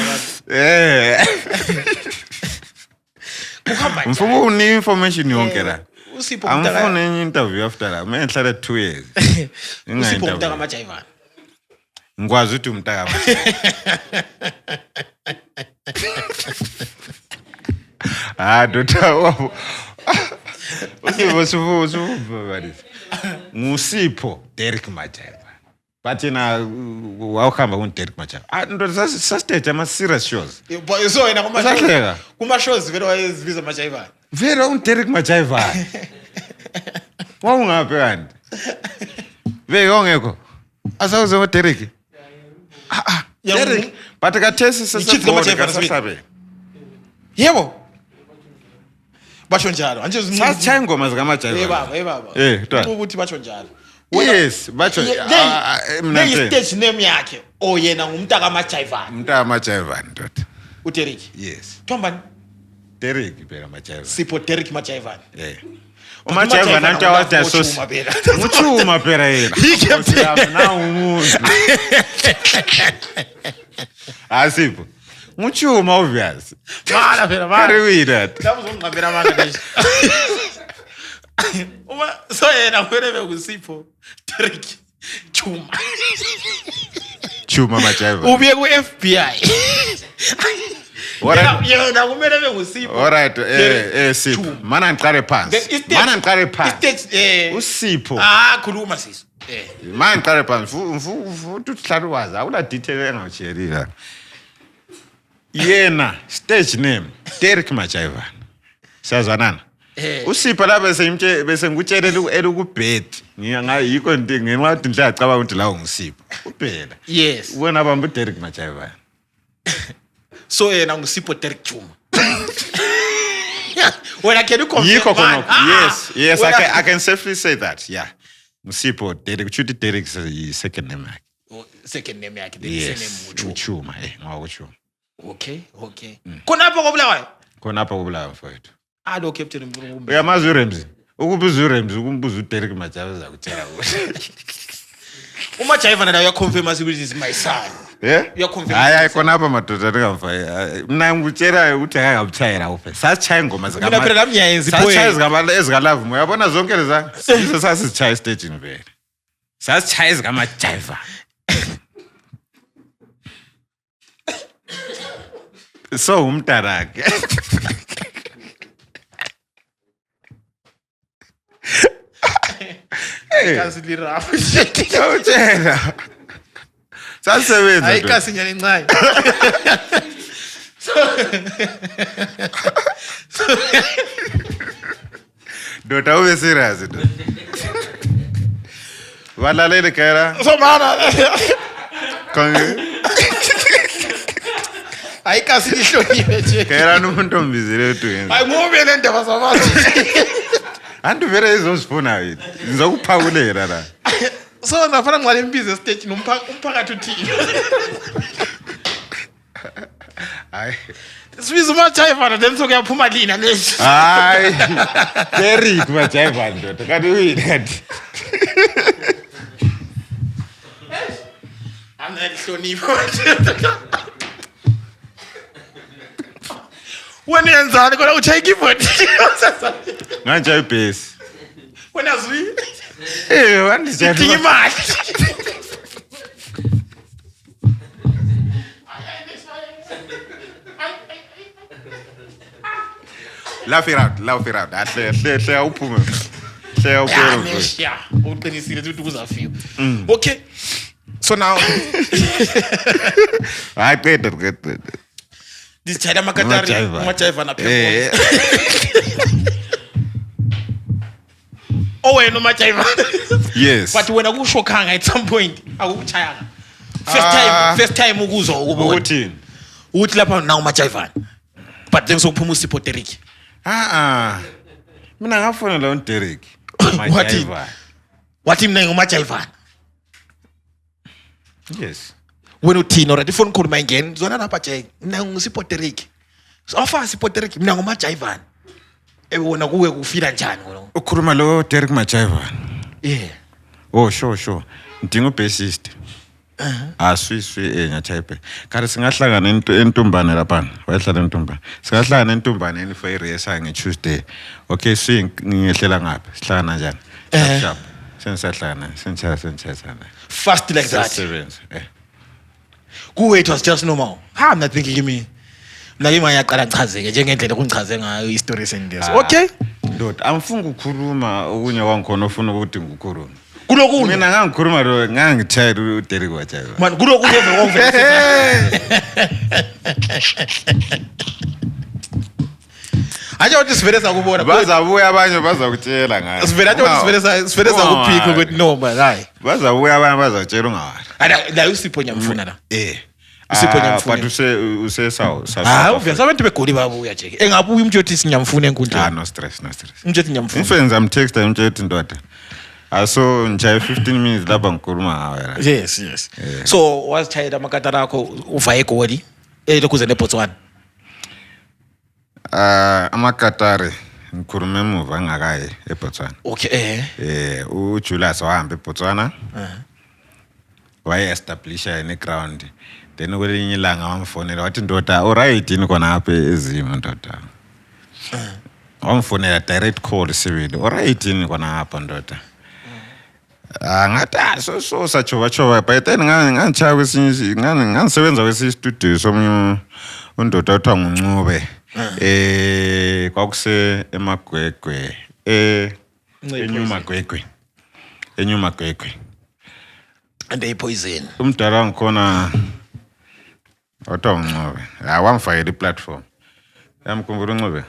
kuhamba mfumo uni information yonke la Usipho angifuna enye interview after la mina ngihlala 2 years Usipho umntaka kaMajaivana ngikwazi ukuthi umntaka dota Ngusipho Derek Majaivana but yena wawuhamba kuDerek Majaivana ndo sastage ama serious shows so yena Usahleka? kuma shows vele wayezibiza Majaivana vele uDerek Majaivana wawungaphi kanti vele ongekho asawuze ngoDerek Derek but kathesi sesabona yebo basho njalo anje sasithaya ingoma zikaMajaivana baba ukuthi basho njalo yes batsho mina stage name yakhe yena ngumntaka kaMajaivana umntaka kaMajaivana ndoda uDerek yes Thombani Derek phela Majaivana Sipho Derek Majaivana uMajaivana antu awathi muchuma phela yena na umuntu Sipho muchuma obvious bala phela bala that uzongqambela manje nje uma so yena kwele bekusipho Derek chuma Majaivana ubiye ku FBI yena kumele bengusipho alright Sipho mana ngiqale phansi uSipho khuluma sisi mana ngiqale phansi futhi uhlala wazi awula detail engawutsheli la yena stage name Derek Majaivana siyazwanana uSipho la bese ngikutshelela elukubhethi ngiyiko ngenqadi ndlela acaba ukuthi la ngusipho kuphela yes wena bamba uDerek Majaivana so yena ngusipho Derek Chuma wena can you confirm yes I can safely say that ngusipho Derek uthi Derek is second name yakhe the same name Chuma ngawuchuma okay khonapho kobulawayo mfowethu lo captain Mpurukumbe uyamazi uRamsey ukubuza uRamsey ukumbuza uDerek Majaivana zakutshela ukuthi uMajaivana la uyaconfirm ukuthi is my son uyaconfirm hayi khonapha madoda ngamfa mina ngikutshela ukuthi akangabutshayela uphe sasichaya ingoma zika mina phela nami ngiyayenza sasichaya ezikalavu uyabona zonke leza sasichaya stage vele sasichaya ezikaMajaivana so umntarake kasilirafu utshela sasebenza ayikasi nyane incane ndoda ube serious balalele kera so mana ayikasi lihloniwe nje kera umuntu ombizile uyenza hayi ngobe le ndaba zabantu antu vele izosifuna yini ngizokuphakulela la so nafana ngale imbizo stage umphakathi uthini hayi sibiza uMajayivana then sokuyaphuma lina leshi hayi Derek Majayivana ndoda kanti uyini kanti anelihlonipho wena yenzani kodwa uchaye keyboard nganje ibhesi wena zwi wandijela dinga imali laugh it out ahle uphume hle uphume ya uqinisile ukuthi kuzafika okay so now hayi qeda disitshayela amakatari uMajayivana phela wena uMajayivana yes but wena kushokhanga at some point akukuchayanga first time ukuzwa ukubona uthini uthi lapha na uMajayivana but then sokuphuma uSipho Derek mina ngafuna lo Derek wathi mina nguMajayivana yes wena uthini already phone call mayingena zona lapha Jay mina nguSipho Derek so afa Sipho Derek mina nguMajayivana wona kuwe kufila njani ngono ukhuluma lo Derek Majayivana yeah oh sure ndinga bassist swi nyachayipe kanti singahlangana entombane lapha wayehlala entombane singahlangana entombaneni for iresa ngeTuesday okay ngiyehlela ngapha sihlangana kanjani sharp sensahlangana sentsha fast like that sevenze kuwe it was just normal I'm not thinking me mina ngiyaqala ngichazeke njengendlela kungichaze ngayo istory sendezi okay ndoda amfunga ukukhuluma okunye wangikhona ofuna ukuthi ngikhulume kulokunye mina ngangikhuluma lo ngangithayela uDerek Majayivana man kulokunye ovela anje uthi sivele sakubona bazabuya abanye bazakutshela ngayo sivele athi sivele sakuphika ukuthi no man hayi bazabuya abanye bazakutshela ungawani la uSipho nyamfuna la uSipho nyamfuna but usesawo obvious abantu begoli babuya nje engabuya umjothi sinyamfuna enkundleni no stress umjothi nyamfuna umfenza amtext umjothi ndoda aso nje 15 minutes lapha ngikhuluma ngawe yes so wasichayela amakatara akho uva egoli lokhuze neBotswana amakatari ngikhuluma emuva ngakaye eBotswana okay uJulius wahamba eBotswana waye establisha in ground then kwelinye ilanga wamfonela wathi ndoda alright yini khona apha ezimo ndoda wamfonela direct call sibili alright yini khona apha ndoda ngathi so sachoba by then ngangichaya kwesinye ngangisebenza kwesinye studio somunye undoda othiwa nguNcube kwakuse emagwegwe enyuma gwegwe and they poison umdala ngikhona othiwa nguNcube wamfakela iplatform yamkhumbula uNcube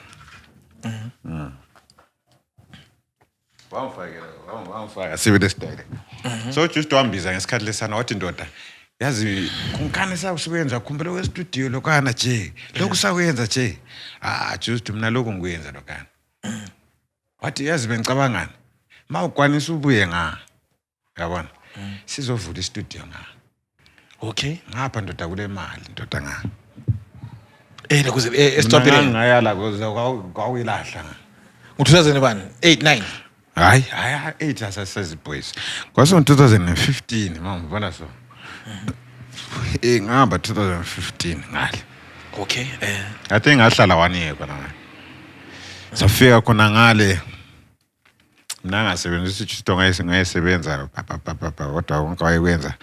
wamfaka sibile style so just wambiza ngesikhathi lesana wathi ndoda yazi kunkhane sakusebenza khumbula kwestudio lokana nje lokhu sakwenza nje just mina lokhu ngikwenza lokana wathi yazi bengicabangana mawukwanisa ubuye yabona sizovula istudio okay ngapha ndoda kule mali ndoda lokuze estopile ngayala kwawilahla ngo2000 bani 8 9 hayi 8 asasazi boys kwaso 2015 mangibona so ngihamba 2015 ngale okay I think ngahlala 1 year khona safika khona ngale mina ngasebenzisa ijusto ngayisebenza kodwa wonke wayekwenza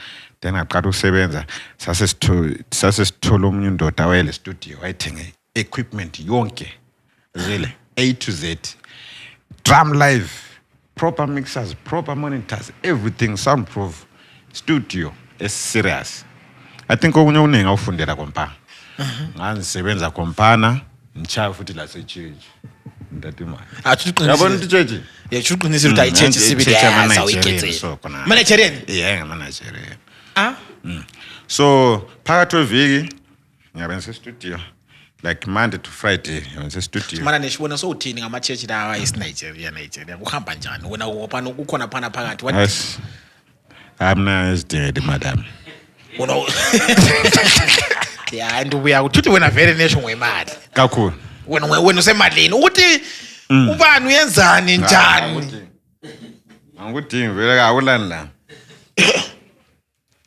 then ngaqala ukusebenza sasesithola umunye indoda wayele studio wayithenge equipment yonke really A to Z drum live proper mixers proper monitors everything soundproof studio is serious I think okunye uningi awufundela kompana ngangisebenza kompana ngichaya futhi la seChurch ndathi imali yabona ukuthi Church uqinisa ukuthi ayiChurch sibili so khona Managerian Managerian so phakathi kweviki ngiyabe studio like Monday to Friday ngiyabe studio. Mana neshibona sowuthini ngama church lawa Nigeria kuhamba njani wena uphana ukhona phana phakathi what Yes. I'm not dead, madam. wena yeah ndubuya uthuthi wena vele nesho ngoyimali Kakhulu. wena usemadleni uthi ubani uyenzani njani Angudingi vele kakulani la.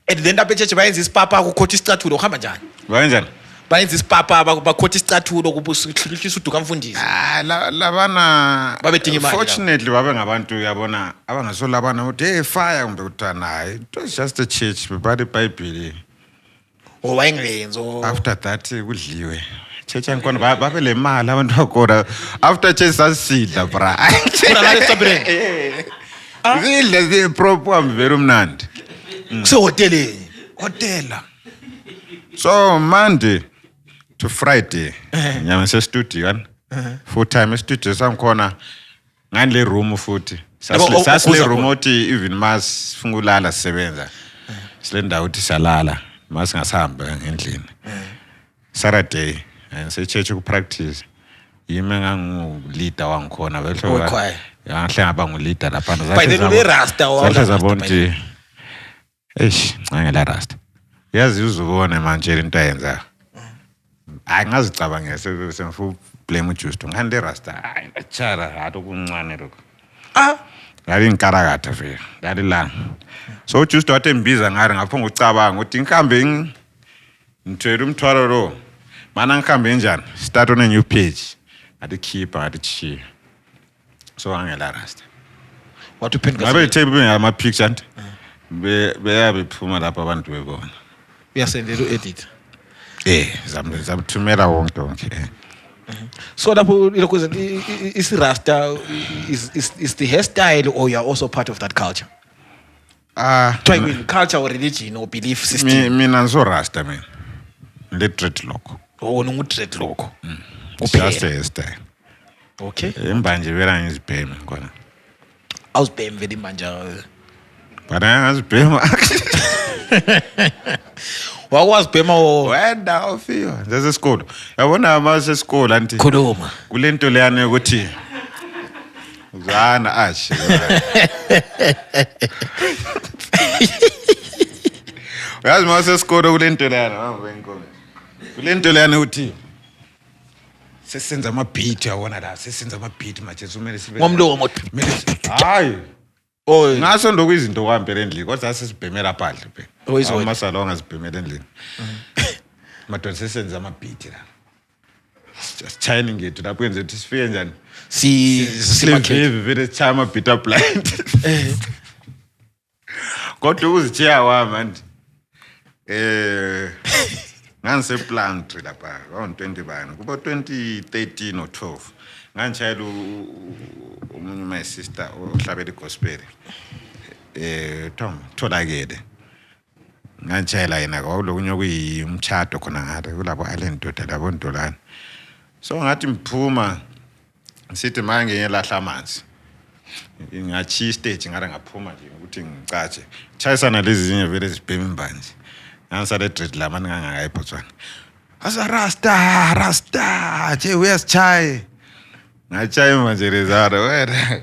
at the end up church bayenza isipapa kukhotha isicathulo uhamba njani Bayenjani? bayenza isipapa bakhotha isicathulo kubuhlisa uduka mfundisi Labana Babedinga imali fortunately babe ngabantu uyabona abangasola abana uthi hey fire kumbe uthana hayi it was just a church bebade iBhayibheli. wayengenzo After that kudliwe. Church yankona babe le mali abantu bakora after church sasidla bra. Kuna la restaurant Zidla zi proper very mnandi. so hoteleni Hotela. So Monday to Friday nyama se studio kan full time studio sangikhona ngale room futhi sasile room othi even mas fungulala sisebenza sile ndawo uthi salala mas ngasihamba ngendlini Saturday se church ku practice yime ngangu leader wangikhona behlobo yanhle ngaba ngu leader lapha by the way rasta wawabonti ngangela rasta yazi uzubona manje into ayenza angazicabanga semfu blame uJusto ngande rasta hayi achara hato kuncane lokho ngale inkarakatha vele ngale la so uJusto wathi embiza ngare ngaphonga ucabanga uthi ngihambe ngithwele umthwalo lo mana ngihambe njani start on a new page ati keep ati chi so angela rasta what uphendula ngabe table ngama picture nti beyabe phuma lapha abantu bebona uyasendela uedit zamthumela wonke so lapho lokho is rasta is the hairstyle or you are also part of that culture culture or religion or belief system mina ngiso rasta mina le dreadlock ngu dreadlock just a hairstyle okay imbanje vela ngizibheme khona awuzibheme vele manje bana ngazibhema wakwazi bhema wenda ofiyo nje esikolo yabona mase esikolo anti khuluma kulento leyane ukuthi uzana ashi yazi mase esikolo kulento leyane hamba enkomo kulento leyane uthi sesenza ama beat yabona la sesenza ama beat manje sumele sibe ngomlomo hayi ngaso ndokuyizinto kwampela endlini kodwa sesibhemela phandle phela amasalonga sibhemela endlini madodana sesenza ama beat la just shining ngethu lapho kwenze ukuthi sifike njani simakhethi vele chama beat up blind kodwa uzichiya wami ngangise plant lapha around 20 bana kuba 2013 or 12 ngantshayela umunye my sister ohlabela igospel Tom tholakele ngantshayela yena kwalokunye kuyimchato khona ngale kulabo Island Doda labo Ndolani so ngathi mphuma sithi manje ngiyelahla amanzi ngachi stage ngara ngaphuma nje ukuthi ngicatshe chayisana lezi zinye vele zibhema imbanje ngansale dread la mani ngangakayi Botswana asa rasta je uyasichaye ngachaye manje rezara wena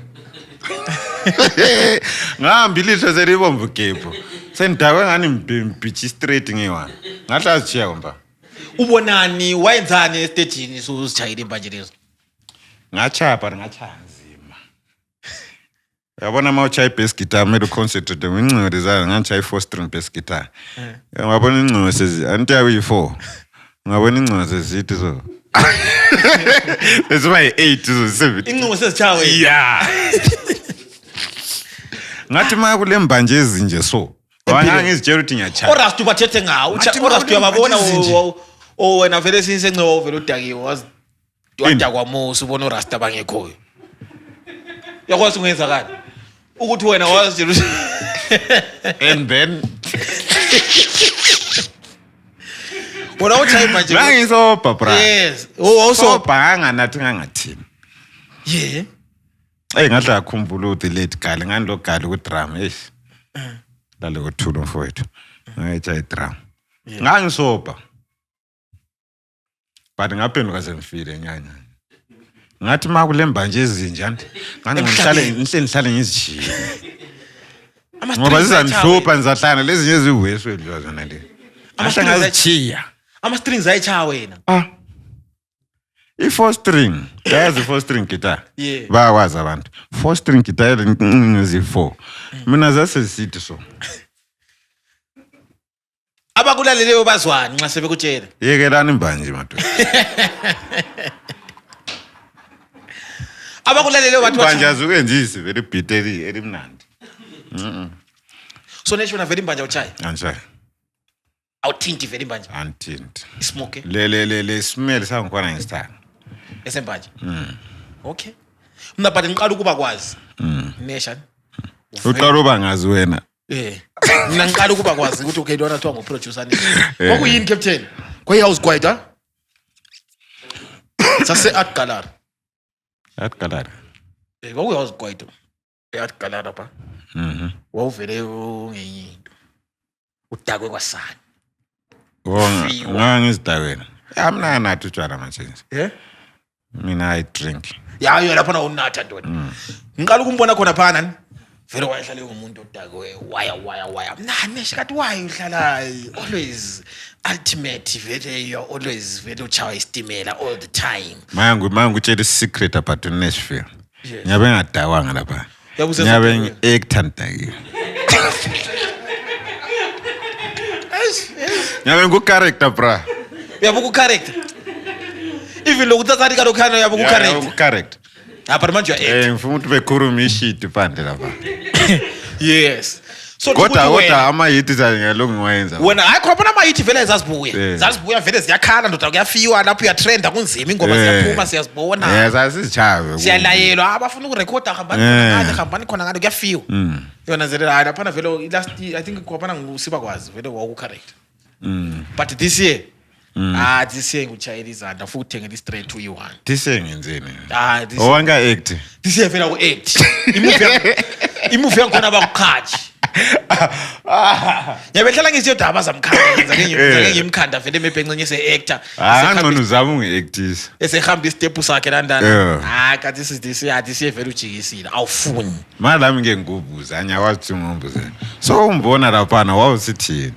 ngihamba litho selibomvu gebho sendakwe ngani mbhichi straight ngiwa ngahla sichiya komba ubonani wayenzani estagini suzichayile imbanje lezo ngachapa ngachaya nzima yabona mawuchaya bass guitar mele concentrate ngingcingo lezana ngachaya 4 string bass guitar ngabona ingcingo sezi anti yawe 4 ngabona ingcingo sezithi so it's my 8 so 7 ingcingo sezichawe yeah ngathi maka kule mbanje ezinje so wanga ngizitshela ukuthi ngiyachaya orastu bathethe ngawo orastu uyababona wena vele sisencewa vele udakiwe wadakwa musu ubona urasta bangekhoyo yakwazi ungenza kanti ukuthi wena wazi nje and then wona uchayi manje ngisoba bra yes awusobhanga nathi ngangathini yeah ngadla akhumbula uthi late gale ngani lo gale ku drum lale kuthula mfowethu ngayicha i drum ngangisoba but ngaphenduka sengifile nyanya ngathi makulemba nje ezinje anti ngihlale ngizijiye ngoba sizanhlupha nizahlana lezi nje eziweswe nje zona le amahlangazitshiya ama-strings ayichaya wena i-4 string yazi i-4 string guitar Yeah. bayakwazi abantu 4 string guitar ezi-4 mina zasesithi so abakulaleleyo bazwani nxa sebekutshela yekelani mbanje madoda abakulaleleyo bathi mbanje azukenzisi vele beat elimnandi so Nesh wena vele imbanja utshaya anjani awuthinti vele imbanja antint ismoke le smell sangikhona ngisithanda esembanje okay mina but ngiqala ukuba kwazi Nesha uqala uba ngazi wena mina ngiqala ukuba kwazi ukuthi okay lona kuthiwa ngoproducer Nesh kwakuyini captain kwayi-house quiet ha sase-art gallery kwakuyi-house quiet e-art gallery pha wawuvele ungenye into udakwe kwasani ngangizidakweni amna nathi utshwala manje mina I drink yayo lapha unatha ndoda ngiqala ukumbona khona phana vele wayehlale ngumuntu odakwe waya Nesh kathi why uhlala always ultimate vele you always vele uchawa istimela all the time manje ngutshela secret about Nashville Yes. ngiyabe ngadawanga lapha Yabuze ngiyabe zonke ngi-actantake ngiyabe ngu-character bra uyabuka ucharacter even lokuthi athani kalokhana uyabuka ucharacter character but manje uya-act ngifuna ukuthi bekhuluma ishiti phandle lapha yes so kodwa ama-hiti ngalokhu ngiwayenza wena hayi khona ama-hit vele zazibuya Yeah. zazibuya vele ziyakhala ndoda kuyafiwa lapho uyatrenda kunzima ingoma ziyaphuma siyazibona yes asizitshawe siyalayelwa abafuna ukurekhoda hambani khona ngale kuyafiwa yona zelela hayi laphana vele last I think kwaphana ngusiba kwazi vele wakucharacter but this year this year ngutshayela izandla futhi uthengela i-straight uyi-1 tisengenzeni this owanga-act year vele aku-act imuvi yangikhona abakuqhatshi ngiyabehlala ngisiyodaba zamkhanza ngeke ngimkhanda vele mebhencenye se-actor ngcono uzama ungi-actisa esehamba istephu sakhe landana Yeah. kathi this year vele ujikisile awufuni malami ngeke ngikubuza angiyakwazi ukuthi ungombuze so umbona laphana wawusithini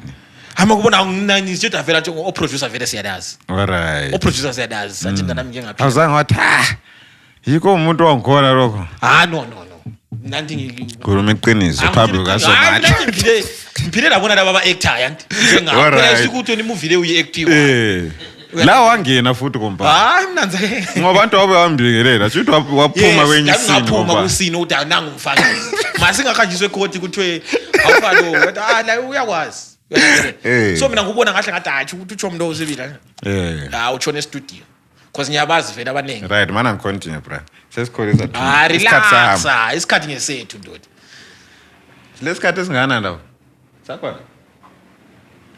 hama kubona ngisiyodaba vele nje o-producer vele siyadazi alright o-producer siyadazi sathi mntanami ngeke ngaphila awuzange wathi yikho umuntu wangikhona lokho no nanti khuluma iqiniso phambi kukasomathi ngiphile labona laba aba-actor yanti Alright. ukuthi wena imuvi le uyi-actiwe la wangena futhi kompa hayi mnanze ngoba abantu wabe wambingelela shuthi waphuma kwenye isini ngaphuma kompa kusini ukuthi nangumfakazi masingahanjiswe ekhoti kuthiwe awufalo la uyakwazi so mina ngubona ngahle ngathi hayi ukuthi utsho mntu osibila utshona estudio because ngiyabazi vele abaningi right mana ngicontinue bra sesikholisa relaxa isikhathi ngesethu ndoda lesikhathi esingana lawo sakhona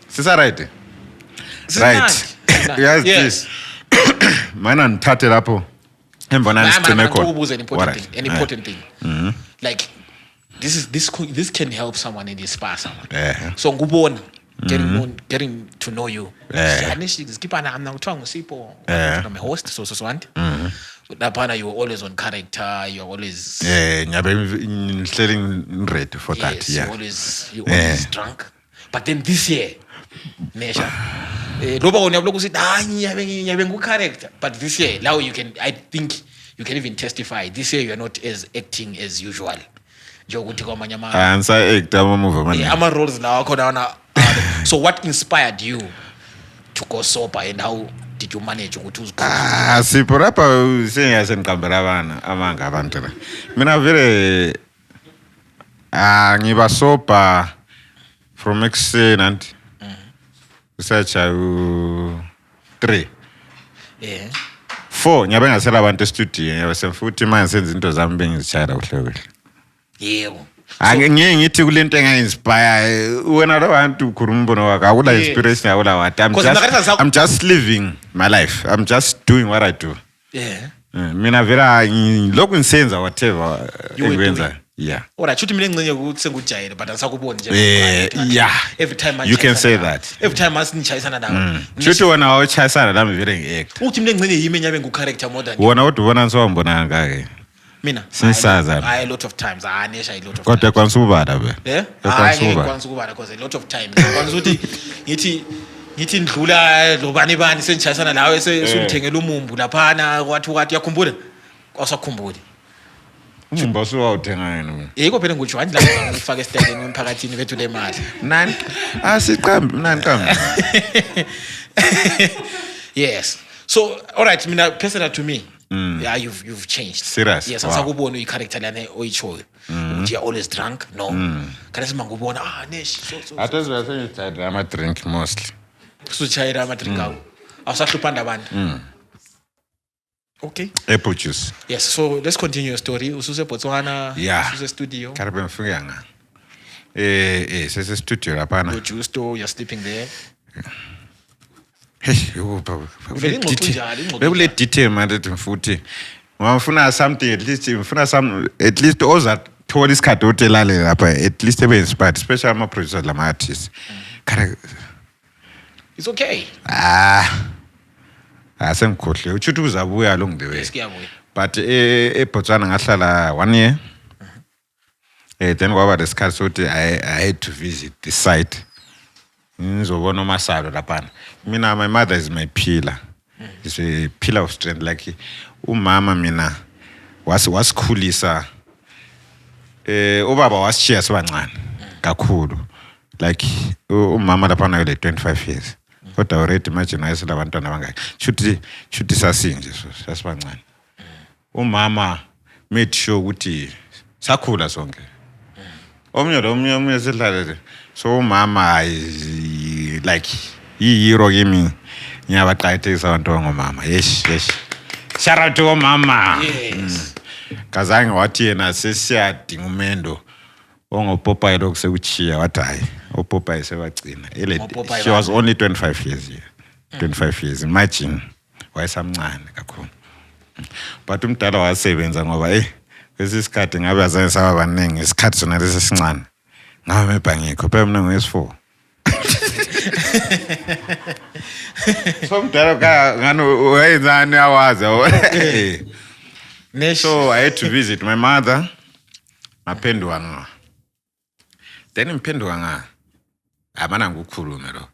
sisa-right right uyazi yes mana nithathe lapho embona nsigcine ukubuza an khona important thing like this can help someone and inspire someone so ngubona getting to know you siyanishikiphana amna kuthiwa ngusipho I'm a host so want laphana you are always on character you are always ngiyabe ngihleli ready for that you always drunk but then this year Nesha loba wona uyabuloku usithi ngiyabe ngu-character but this year now I think you can even testify this year you are not as acting as usual njengokuthi kwamanye angisa-acta amamuvi ama-roles lawa khona so what inspired you to go sober and how did you manage ukuthi sipho lapha sengiyase niqambela abana amanga abantu la mina vele ngiba sober from ekuseni anti kusatsha 3 4 ngiyabe ngasela abantu estudio ngiyabe semfuthi manje senza into zami bengizitshayela kuhle kuhle yebo ngeke ngithi kulento enga-inspire wena lo bantu ukhuluma umbono wakho akula inspiration akula what I'm just living my life I'm just doing what I do mina vele lokhu ngisenza whatever engikwenzayo Yeah. Alright, shoot mina ngcenye ukuthi sengujayele but asakuboni nje. Yeah. Every time You can say that. Every time asinchayisana nawe. Shuthi wona awuchayisana nami vele ngi-act. Uthi mina ngcenye yimi enyabe ngu-character more than Wona kodwa ubona ngisowambona ngake. mina. Sisaza. I a lot of times. Nesha a lot of Kodwa times. kwanisa ubala be. Yeah? Kwanisa ukubala because a lot of times. Kwanisa ukuthi ngithi ndlula lo bani sengichayisana nawe sengithengela umumbu laphana kwathi yakhumbula. Awusakhumbuli. Umumbu usuwawuthenga yena mina. Yiko phela ngujwani la ngifaka esitendeni emphakathini bethu le mali. Nani? Siqambi nani qambi. Yes. So all right, mina personal to me. Yeah, you've changed. Serious? Yes, Wow. asakubona i-character lana oyichoyo. You're always drunk? No. Kana simangubona Nesh so. Athi sengithanda ama-drink mostly. Suchayira ama-drink awo. Awusahlupha abantu. Okay. Apple juice. Yes, so let's continue your story. Ususe Botswana, Yeah. ususe studio. Karibu mfika nga. Sese studio laphana. Your juice store, you're sleeping there. Hey, Uvele ingxoxo njalo, ingxoxo bekule njalo. detail manje mfuthi. Ngifuna something at least ozathola isikhathi otelale lapha at least ebe inspired especially ama producers lama artists. It's okay. Sengikhohle uthi uzabuya along the way. Siyabuya. But eBotswana ngahlala 1 year. Then kwaba lesikhathi sokuthi I had to visit the site. Ngizobona uMasalo laphana. Mina my mother is my pillar. Is a pillar of strength like umama mina wasikhulisa ubaba wasishiya sibancane kakhulu like umama laphana ule 25 years. Kodwa already imagine wayeselabantwana abangaki. Shuthi sasinje so sasibancane. Umama made sure ukuthi sakhula sonke. Omnye sidlala so umama like hero kimi ngiyabaqayithisa abantu ngomama. Yes. Shout out to mama. Yes. Kazange wathi yena sesiyadinga umendo ongoPopeye lokusekuchiya wathi hayi uPopeye sebagcina. She was only 25 years here. 25 years. Imagine wayesamncane kakhulu. But umdala wasebenza ngoba lesisikhathi ngabe azange saba baningi isikhathi sona lesi sincane. Ngabe mebhangikho phela mina ngu-S4. So mdala ngano wayenzani awazi. Nesh. So I had to visit my mother. Maphenduka nga. Then imphenduka nga. Abana ngukhulume lo.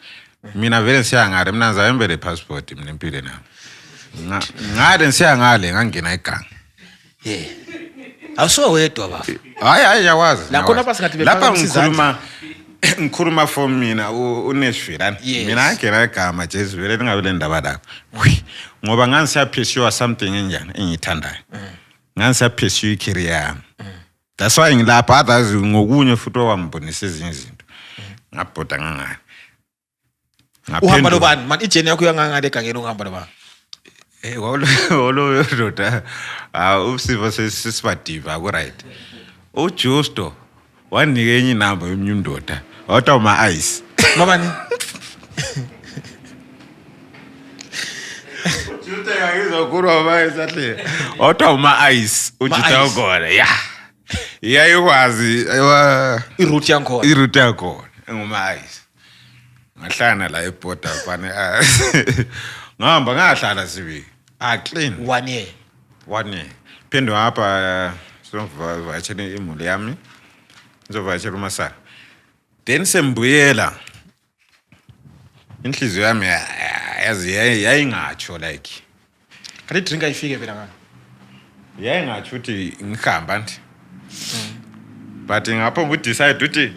Mina vele siyangale mina ngizayembele passport mina empile na. Ngade siyangale ngangena iganga. Yeah. Awuso wedwa ba. Hayi yawazi. La khona basingathi befaka ngikhuluma for mina uNeshville mina ngena igama Jesu vele ngabele ndaba lapho ngoba ngangisiya pursue something enjani engithandayo ngangisiya pursue career yami that's why ngilapha others ngokunye futhi owambonisa ezinye izinto ngabhoda ngangani uhamba lobani man ijeni yakho yangangale egangeni uhamba lobani wolo ndoda usivo sesibadiva ku right uJusto wanike enye inamba yomnye ndoda wathi uma ice mabani Justo ngizokuru ba exactly wathi uma ice uJusto ngona yayikwazi iroute yakhona nguma ice ngahlana la eborder fane ngihamba ngahlala sibi clean 1 year phendo hapa sovachele imuli yami ngizovachela uMasala then sembuyela inhliziyo yami yazi yayingatsho like kanti drink ayifike phela ngani yayingatsho ukuthi ngihamba nje but ngapho ngudecide ukuthi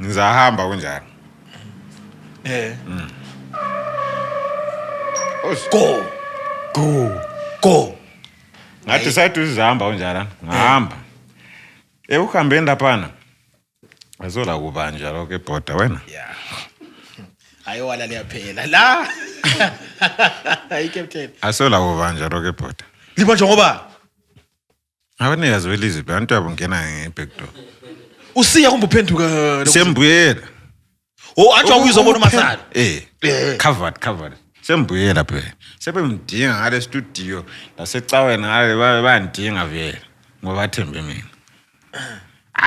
ngizahamba kunjani go ngathi decide uzihamba kunjani ngahamba ukuhambeni laphana azola kubanja lokho eborder wena yeah ayowala liyaphela la ayi captain asola kubanja lokho eborder libanje ngoba abanikazi welizwe abantu yabo ngena ngeback door usiya kumbe uphenduka sembuyela athi awuyizobona uMasala covered sembuyela phela sebemdinga ngale studio lasecaweni ngale bandinga vele ngoba athembe mina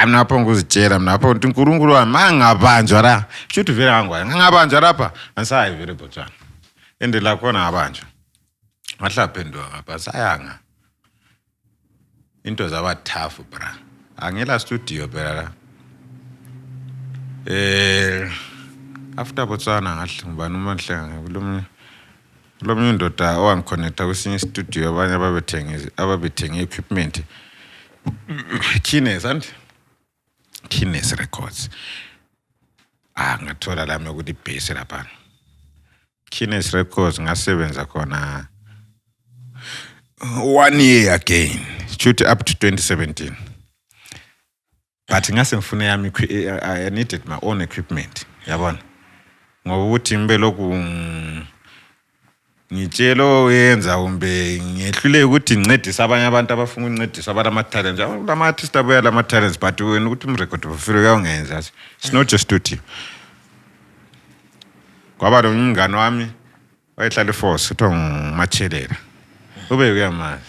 Mnapho nguzitshela mnapho ukuthi uNkulunkulu wami mangabanjwa la shothi vele ngabanjwa lapha angisayi vele Botswana ende la khona ngabanjwa ngahlaphendwa ngapha sayanga into zaba tough bra angela studio phela la after Botswana ngahle ngibani uMahlenga lo indoda owangiconnecta kwesinye studio abanye ababethenge equipment Kines Records ngathola lami ukuthi base lapha Kines Records ngasebenza khona 1 year again shoot up to 2017 but ngase ngifune yami I needed my own equipment yabona ngoba uthi ngibe lokhu ngitshelo yenza umbe ngehlule ukuthi ngincedisa abanye abantu abafuna ukuncedisa abama talents lama artists abuya lama talents but wena ukuthi umrecord ufike uyenza it's not just studio kwaba lo mngane wami wayehlala eForce uthiwa Machelela ube uyamazi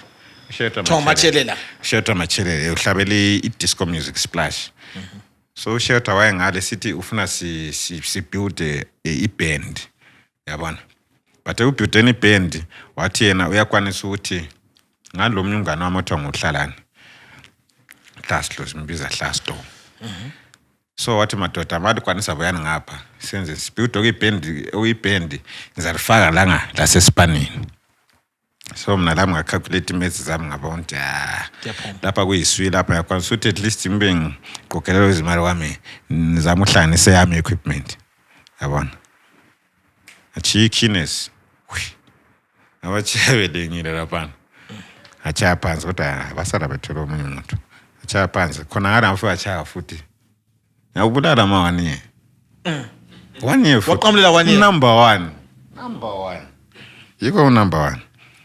Sheta Machelela uhlabela iDisco Music Splash so Sheta wayengale sithi ufuna si build a band yabona but ubuild any band wathi yena uyakwanisa ukuthi ngalomnye umngane wami othiwa ngohlalana Hlaslo simbiza Hlasto so wathi madoda abantu kwanisa boyana ngapha senze sibuild okuyiband ngizalifaka langa lasespanini so mina lami ngacalculate imaths zami ngabona lapha kuyiswi lapha yakwanisa ukuthi at least ngibe ngiqokelela izimali wami nizama uhlanganise yami equipment yabona Kines abachebele ngile lapha achaya phansi kodwa basala bethola omunye umuntu achaya phansi khona ngala mfo achaya futhi ngiyabulala ma 1 year 1 year waqamulela 1 year number 1 yiko number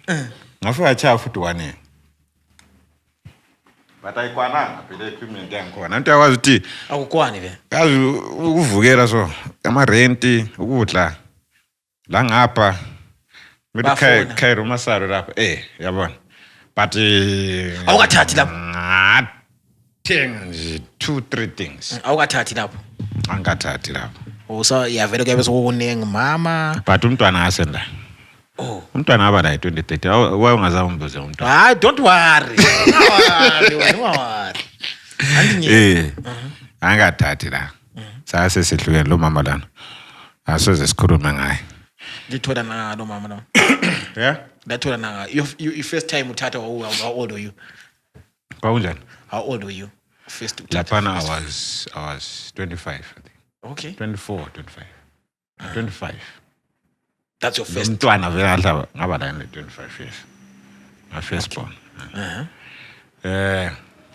1 ngafika achaya futhi 1 year but ayikwananga phela equipment yangikhona into yakwazi ukuthi akukwani ke yazi ukuvukela so ama rent ukudla la ngapha medical care umasaro lapha yabona but awukathathi lapho thenga nje 2-3 things awukathathi lapho angikathathi lapho usa yavela kuyabe sokuningi mama but umntwana asenda umntwana aba la 2030 wayengazama umbuze umntwana don't worry angikathathi la sase sehlukene lo mama lana asoze sikhulume ngaye lithola na lo mama no yeah lathola na your first time uthatha how old were you Kaunjani how old were you first lapana I was 25 I think okay 24 25 that's your first umntwana vela adla ngaba la 25 years my first born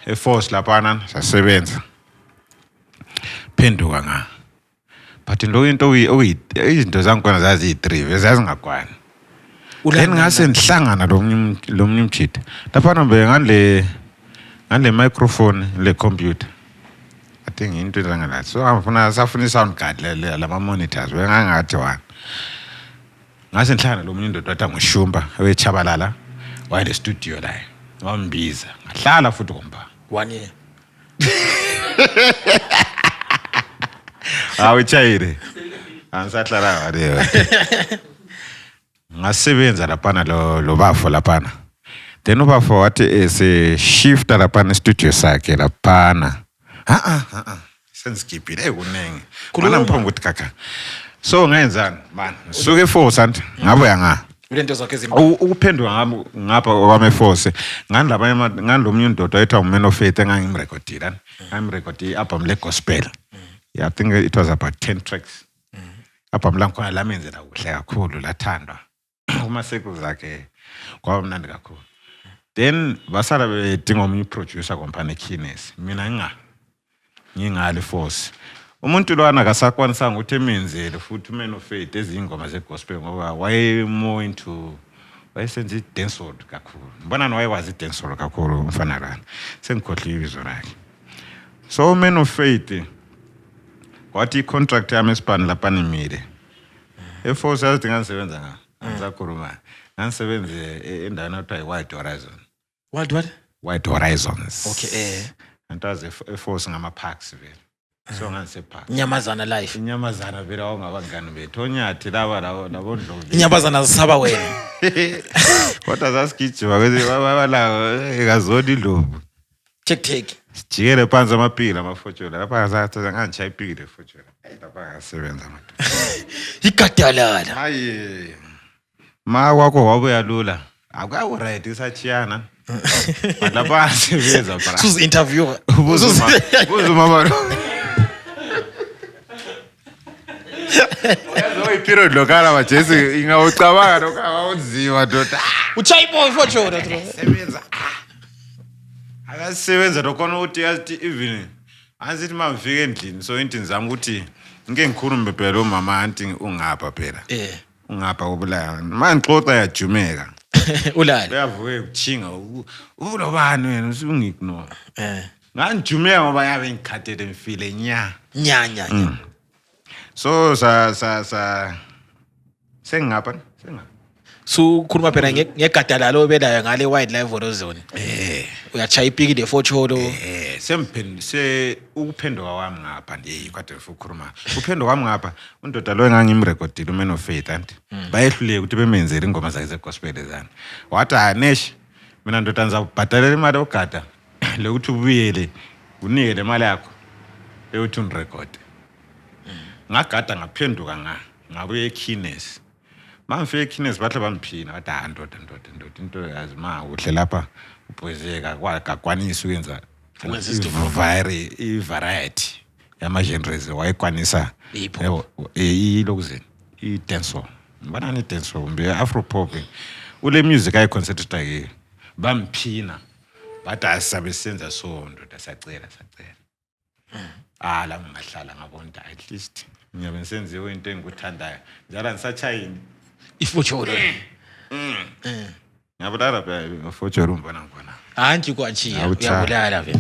eForce lapana sasebenza phenduka nga but lo into izinto zangikhona zazi 3 zazingakwani then ngase nihlangana lo mnye umchitha lapha nombe ngale microphone le computer I think into ezangala so safuna sound card lama monitors wengangathi wani ngase nihlangana lo mnye indoda wathi ngoShumba wechabalala wayele studio la wambiza ngahlala futhi komba 1 year awuchayire angisahlala wale ngasebenza lapana lo bafo lapana then ubafo wathi ese shift lapana studio sakhe lapana sensikipile kunenge mana mphongo ukuthi kaka so ngenzani man suke eForce anti ngabuya nga lento zakhe ukuphendwa ngapha kwame Force ngandlomnye indoda ayithiwa uMan of Faith engangimrecordile ngimrecorde album le gospel I think it was about 10 tracks album langikhona lamenzela kuhle kakhulu lathandwa uma seko zakhe kwaba mnandi kakhulu then basala bedinga omunye producer company Kines mina ngingale Force umuntu lo akasakwanisa ukuthi emenzele futhi uMan of Faith ezingoma zegospel ngoba waye more into wayesenza dancehall kakhulu mbona wayewazi dancehall kakhulu mfana lana sengikhohliwe ibizo lakhe so uMan of Faith wathi contract yami espan lapha nimile eForce yazidinga ngisebenza nga ngizakhuluma ngisebenze endaweni ethiwa White Horizon what White Horizons okay antaze eforce ngama-parks vele so ngangisepark Inyamazana life. inyamazana vele awungabangani bethu onyathi laba labondlovu Inyamazana zisaba wena. kodwa sasigijima kwezi babalawo ekazona indlovu Take. sijikele phansi amapili amafotsholo lapha ngangitshaya ipikile efotsholo lapha ngasebenza madoda Igadalala. hayi ma kwakho wabuya lula akawuright isachiyana lapha asebenza bra Sus interviewer. uzuma baro uyaperiod lokala majesi ingawucabanga lokawawuziwa doda Uchayibo ifoto. sebenza akasebenza lokona uthi yathi even angithi mangifike endlini so into zami ukuthi ngeke ngikhulume phela umama anti ungapha phela ungapha ubulaya mangixoxa yajumeka Ulala. uyavuke ukuchinga ubulobani wena usungignore ngangijumeka ngoba yabe ngikhathele ngifile nya so sengapha So khuluma phela ngegadalala obelayo ngale wildlife horozone. Uyachaya ipiki le focholo. semphendise ukuphenduka kwami ngapha nje kade ukhuluma uphenduka kwami ngapha undoda lo engangimrekodile uMan of Faith anti bayehluleke ukuthi bemenzele ingoma zakhe zegospel ezana wathi Nesh mina ndoda ngizabhadalela imali ogada lokuthi ubuyele unike le mali yakho eyothi unrecord ngagada ngaphenduka ngabuye eKines mangifike eKines bahle bamphina wathi ndoda into yazi ma uhle lapha ubhozeka kwakakwanisa ukwenza variety yama-genres wayekwanisa ilokuzeni i-dancehall banani i-dancehall mbe afropop ule music ayiconcentrata ke bamphina bathi asisabe senza so ndoda sacela la ngingahlala ngabona at least ngiyabe ngisenziwe into engikuthandayo njalo ngisachayini Ifocholo. ngiyabulala phela ifocholo umbona ngibona Anti kwachiya uyabulala vele.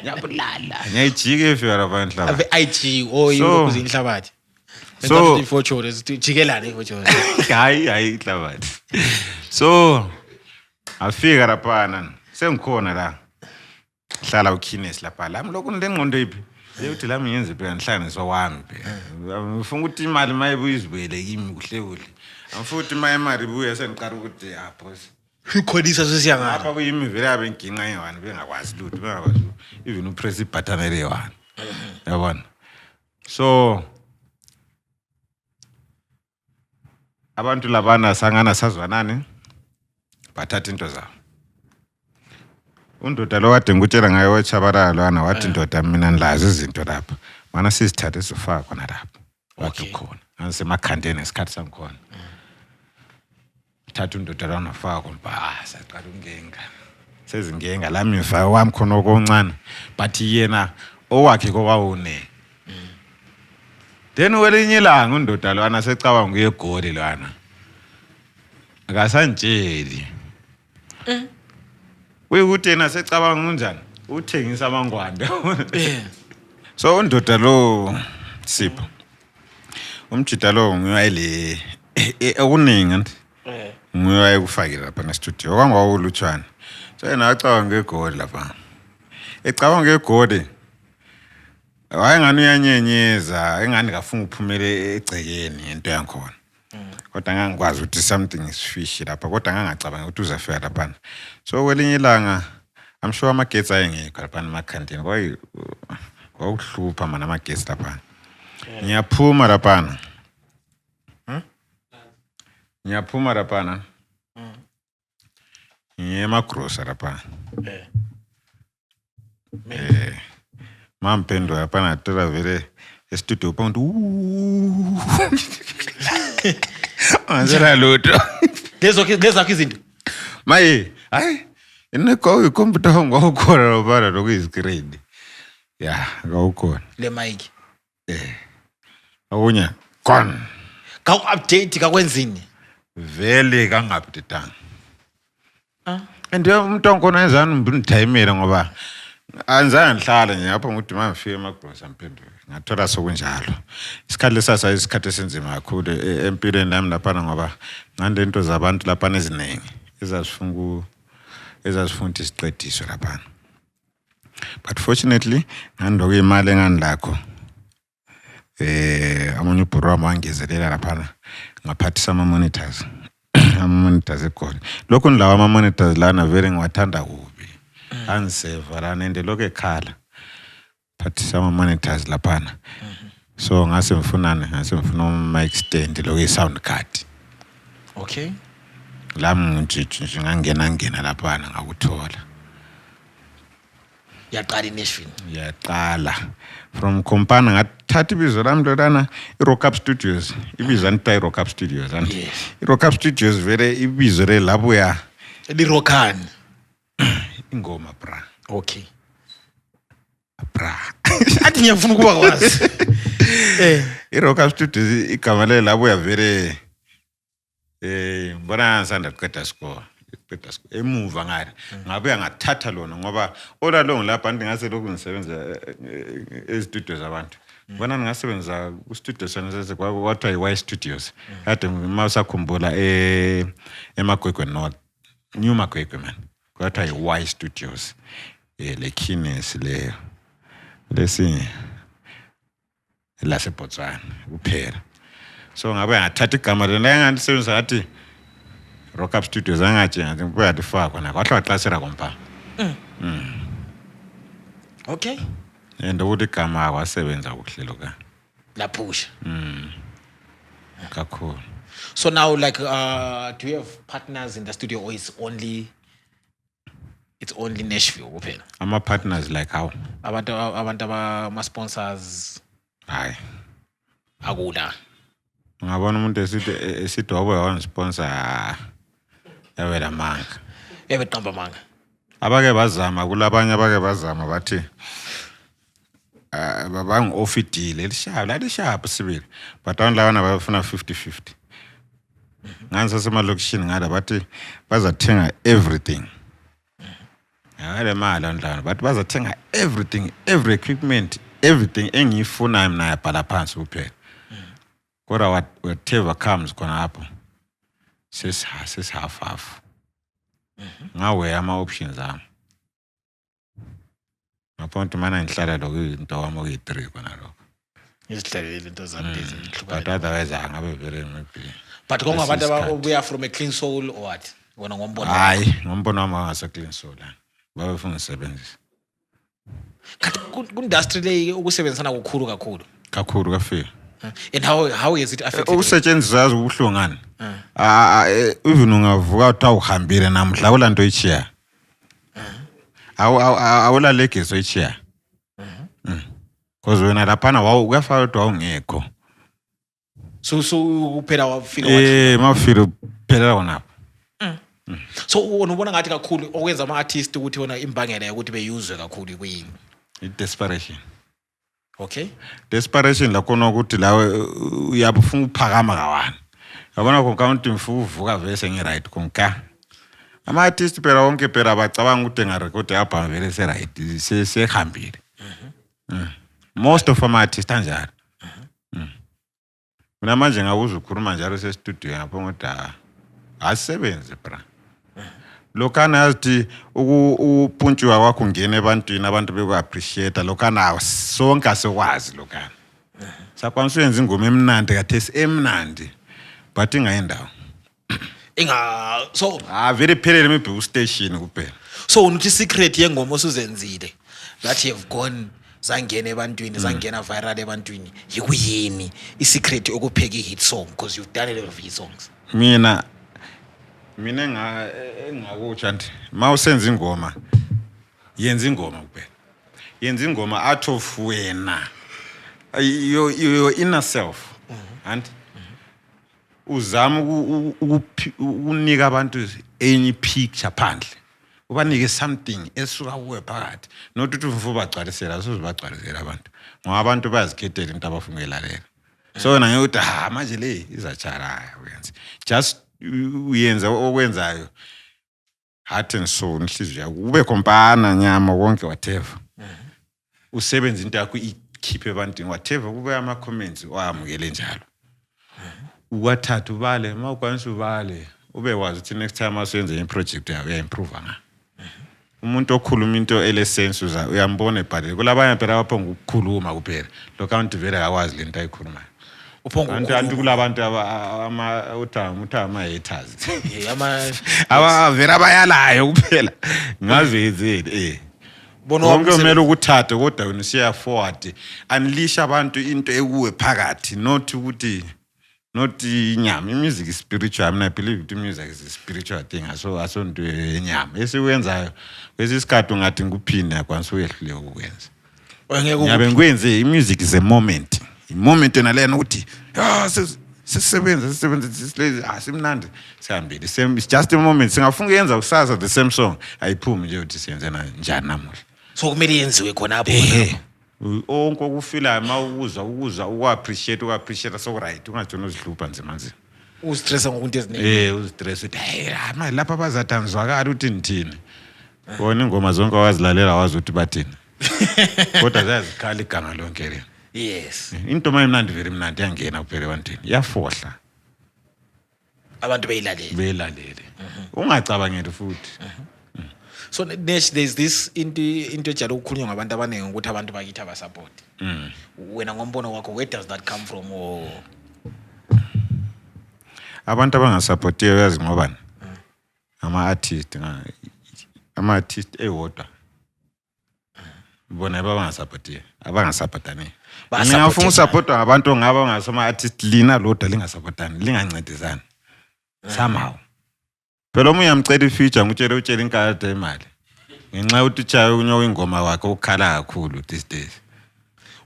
Ngiyabulala. Ngiyajike efika lapha enhlaba. Ave IG oyilokuza inhlabathi. So ifocholo sijikelana ifocholo. Hayi inhlabathi. So afika lapha sengikhona la. Hlala uKines lapha. Lami lokhu ngengqondo iphi? Uthi lami ngenze phela ngihlangane wami phela. Ngifuna ukuthi imali mayibuyizibele kimi kuhle. Amfuthi imali ibuye sengiqala ukuthi boss Ikhonisa sesiya ngapha. Lapha kuyimi vele abe nginqa ye1 bengakwazi lutho bengakwazi even upress ibutton le1. Yabona. So abantu labana sangana sazwanani bathatha into zabo. Undoda lo kade ngikutshela ngayo weChabalala lwana wathi ndoda mina nilazi izinto lapha. Mana sizithathe sifaka khona lapha. Wathi khona. Angisemakhandeni esikhathi sangikhona. Thatha undoda lana faka komba saqala ungenga. Sezingenga lami ngifaka wami khona okuncane but yena owakhe kwawune. Then welinye ilanga undoda lwana secabanga nguye egoli lwana. Akasantsheli. Uyukuthi yena secabanga unjani? Uthengisa amangwande. So undoda lo Sipho. Umjida lo nguyayile okuningi nti. Nguyaye kufakile lapha na studio. Okwangawulutshwana. So yena acabanga ngegoli lapha. Ecabanga ngegoli. Wayengani uyanyenyeza, engani kafuna ukuphumele egcekeni into yankhona. Kodwa ngangikwazi ukuthi something is fishy lapha, kodwa ngangacabanga ukuthi uzafika lapha. So kwelinye ilanga I'm sure amagetsi ayengekho lapha emakhandeni. Kwawuhlupha mana amagetsi lapha. Ngiyaphuma lapha. Ngiyaphuma lapha. Ngiyemagrosa lapha. Mampendo lapha natela vele estudio ponto. Anzela lutho. Lezakho izinto. Maye, hayi inekho icomputer ngawukhona lobala lokuyiscreen. Yeah, ngawukhona. Le mic. Awunya gone. Ka update kakwenzini. Vele kangupdate. And umuntu onkhona ezani mbunithayimela ngoba anzange ngihlala nje lapho ukuthi mangifike emagrosa mphenduke. Ngathola sokunjalo. Isikhathi lesasa isikhathi esenzima kakhulu empilweni nami lapha ngoba ngande into zabantu lapha eziningi ezasifuna ezasifunda isiqediso lapha. But fortunately ngando imali engandilakho amunye ubhuro wangezelela lapha ngaphathisa ama monitors ama-monitors ekhona lokho nilawa ama-monitors lana vele ngiwathanda kubi angiseva lana ende lokho ekhala phathisa ama-monitors laphana so ngase ngifuna uma extend lokho sound card okay lami nje ngangena laphana ngakuthola yaqala eNashville yaqala from company ngathatha ibizo lami lolana iRock Up Studios ibizo anti Rock Up Studios anti iRock Up Studios vele ibizo le lapho ya lirokhani ingoma bra okay bra athi ngiyafuna ukuba kwazi iRock Up Studios igama le lapho ya vele bona sanda qeda score emuva ngale ngabe ngathatha lona ngoba ola long lapha ngase lokhu ngisebenza estudios abantu bona ngasebenza ku studio senze kwathiwa iY Studios kade mawusakhumbula eMagwegwe North New Magwegwe man kwathiwa iY Studios le Kines le lesinye la seBotswana kuphela so ngabe ngathatha igama lena ngalisebenza ngathi Rock Up Studios angathi bayadifakwa na kwahlwa xasera kompa okay and ukuthi igama kwasebenza ukuhlelo ka laphusha kakhulu so now like do you have partners in the studio or it's only Nashville kuphela ama partners like how abantu ama sponsors hayi akula ngabona umuntu esithi wabe sponsor yawela manga ebeqamba manga abake bazama kulabanye abake bazama bathi babangi ofidile lishapa sibili but abantu lawana bafuna 50-50 nganisa semalokishini ngala bathi bazathenga everything ngale mali ondlana bathi bazathenga everything every equipment everything engiyifuna mina yabhala phansi kuphela kodwa whatever comes khona lapho sis half ngawe ama options ami ngaphonto mana ngihlala lokho into wami oyi3 khona lokho izihlalele into zami lezi but otherwise angabe very maybe but kongabantu ababuya from a clean soul or what wona ngombono hayi ngombono wami ngase clean soul babefuna isebenzisa kanti ku industry le ukusebenzisana kukhulu kakhulu kafika and how is it affected usetshenziswa ubuhlungani even ungavuka uthi uhambile namhla kulanto ichiya awula legacy ichiya because wena laphana uyafaka ukuthi awungekho so kuphela wafika wathi mafika phela wona so ubona ngathi kakhulu okwenza ama artists ukuthi wona imbangela ukuthi beyuzwe kakhulu kuyini desperation okay desperation la kona ukuthi lawe uyabufuna ukuphakama kawani yabona konke mfuku uvuka vese ngiright konka ama artists phela wonke phela bacabanga ukuthi ngarecord yabha vele se right sehambile most of ama artists anjalo mina manje ngawuza ukukhuluma njalo se studio ngapho ngoda asebenze bra lokana yazi upuntshiwa kwakho ngene ebantwini abantu beku appreciate lokana sonke asekwazi lokana sakwanisa uyenza ingoma emnandi kathesi emnandi but ingayendawo so very phelele maybe station kuphela so unuthi secret yengoma osuzenzile that you have gone zangena ebantwini zangena viral ebantwini yikuyini isecret okupheka ihit song because you've done a lot of hit songs mina engakutsha nti mawusenza ingoma yenza ingoma kuphela yenza ingoma out of wena your inner self and uzama ukunika abantu any picture phandle ubanike something esuka kuwe phakathi not ukuthi uvuva bagcwalisela usuzibagcwalisela abantu ngoba abantu bayazikhethela into abafuna ukuyelalela so wena ngiyuthi manje le izajala uyenza just uyenza okwenzayo heart and soul inhliziyo yakho ube kompana nyama wonke whatever usebenza into yakho ikhiphe ebantwini whatever kube ama comments wamukele njalo uwathatha ubale mawukwanisa ubale ube wazi ukuthi next time asenze i project yayo uya improve nga umuntu okhuluma into elesense uyambona ebhalile kulabanye phela abaphonga ukukhuluma kuphela lo count vele akwazi lento ayikhulumayo antu kulabantu uthi ama-haters vele abayalayo kuphela ngavezeli bonke kumele ukuthathe kodwa wena usiya forward unleash abantu into ekuwe phakathi not ukuthi not inyama music is spiritual. I believe the music is a spiritual thing asonto enyama esiwenzayo kwesisikhathi ungathi ngikuphinde akwanisa uyehlule ukwenza ngiyabe ngikwenze music is a moment nalena ukuthi sisebenza simnandi sihambile it's just a moment singafuna ukuyenza kusasa the same song ayiphumi nje ukuthi siyenze njani namuhla so kumele yenziwe khona apho onke okufila mawukuza uku-appreciate so right ungajona uzihlupha nzima uzistressa ngokunto eziningi uzistress uthi hayi lapha abazathanzwakala ukuthi nithini bona ingoma zonke awazilalela wazi ukuthi bathini kodwa ziyazikhala igama lonke lena yes into mayimnandi vele mnandi yangena kuphela ebantwini iyafohla abantu beyilalele ungacabangeli futhi so Nesh, there's this into ejala ukukhulunywa ngabantu abaningi ukuthi abantu bakithi abasupport wena ngombono wakho where does that come from or abantu abangasupportiyo yazi ngobani ama-artist ewodwa bona abangasupportani ngingafuna usupportwa ngabantu ongaba ngasoma-artist lina lodwa lingasupportani lingancedisani somehow phela omunye uyamcela ifeature ngutshele inkada imali ngenxa yokuthi utshaye unyoka ingoma wakhe ukhala kakhulu these days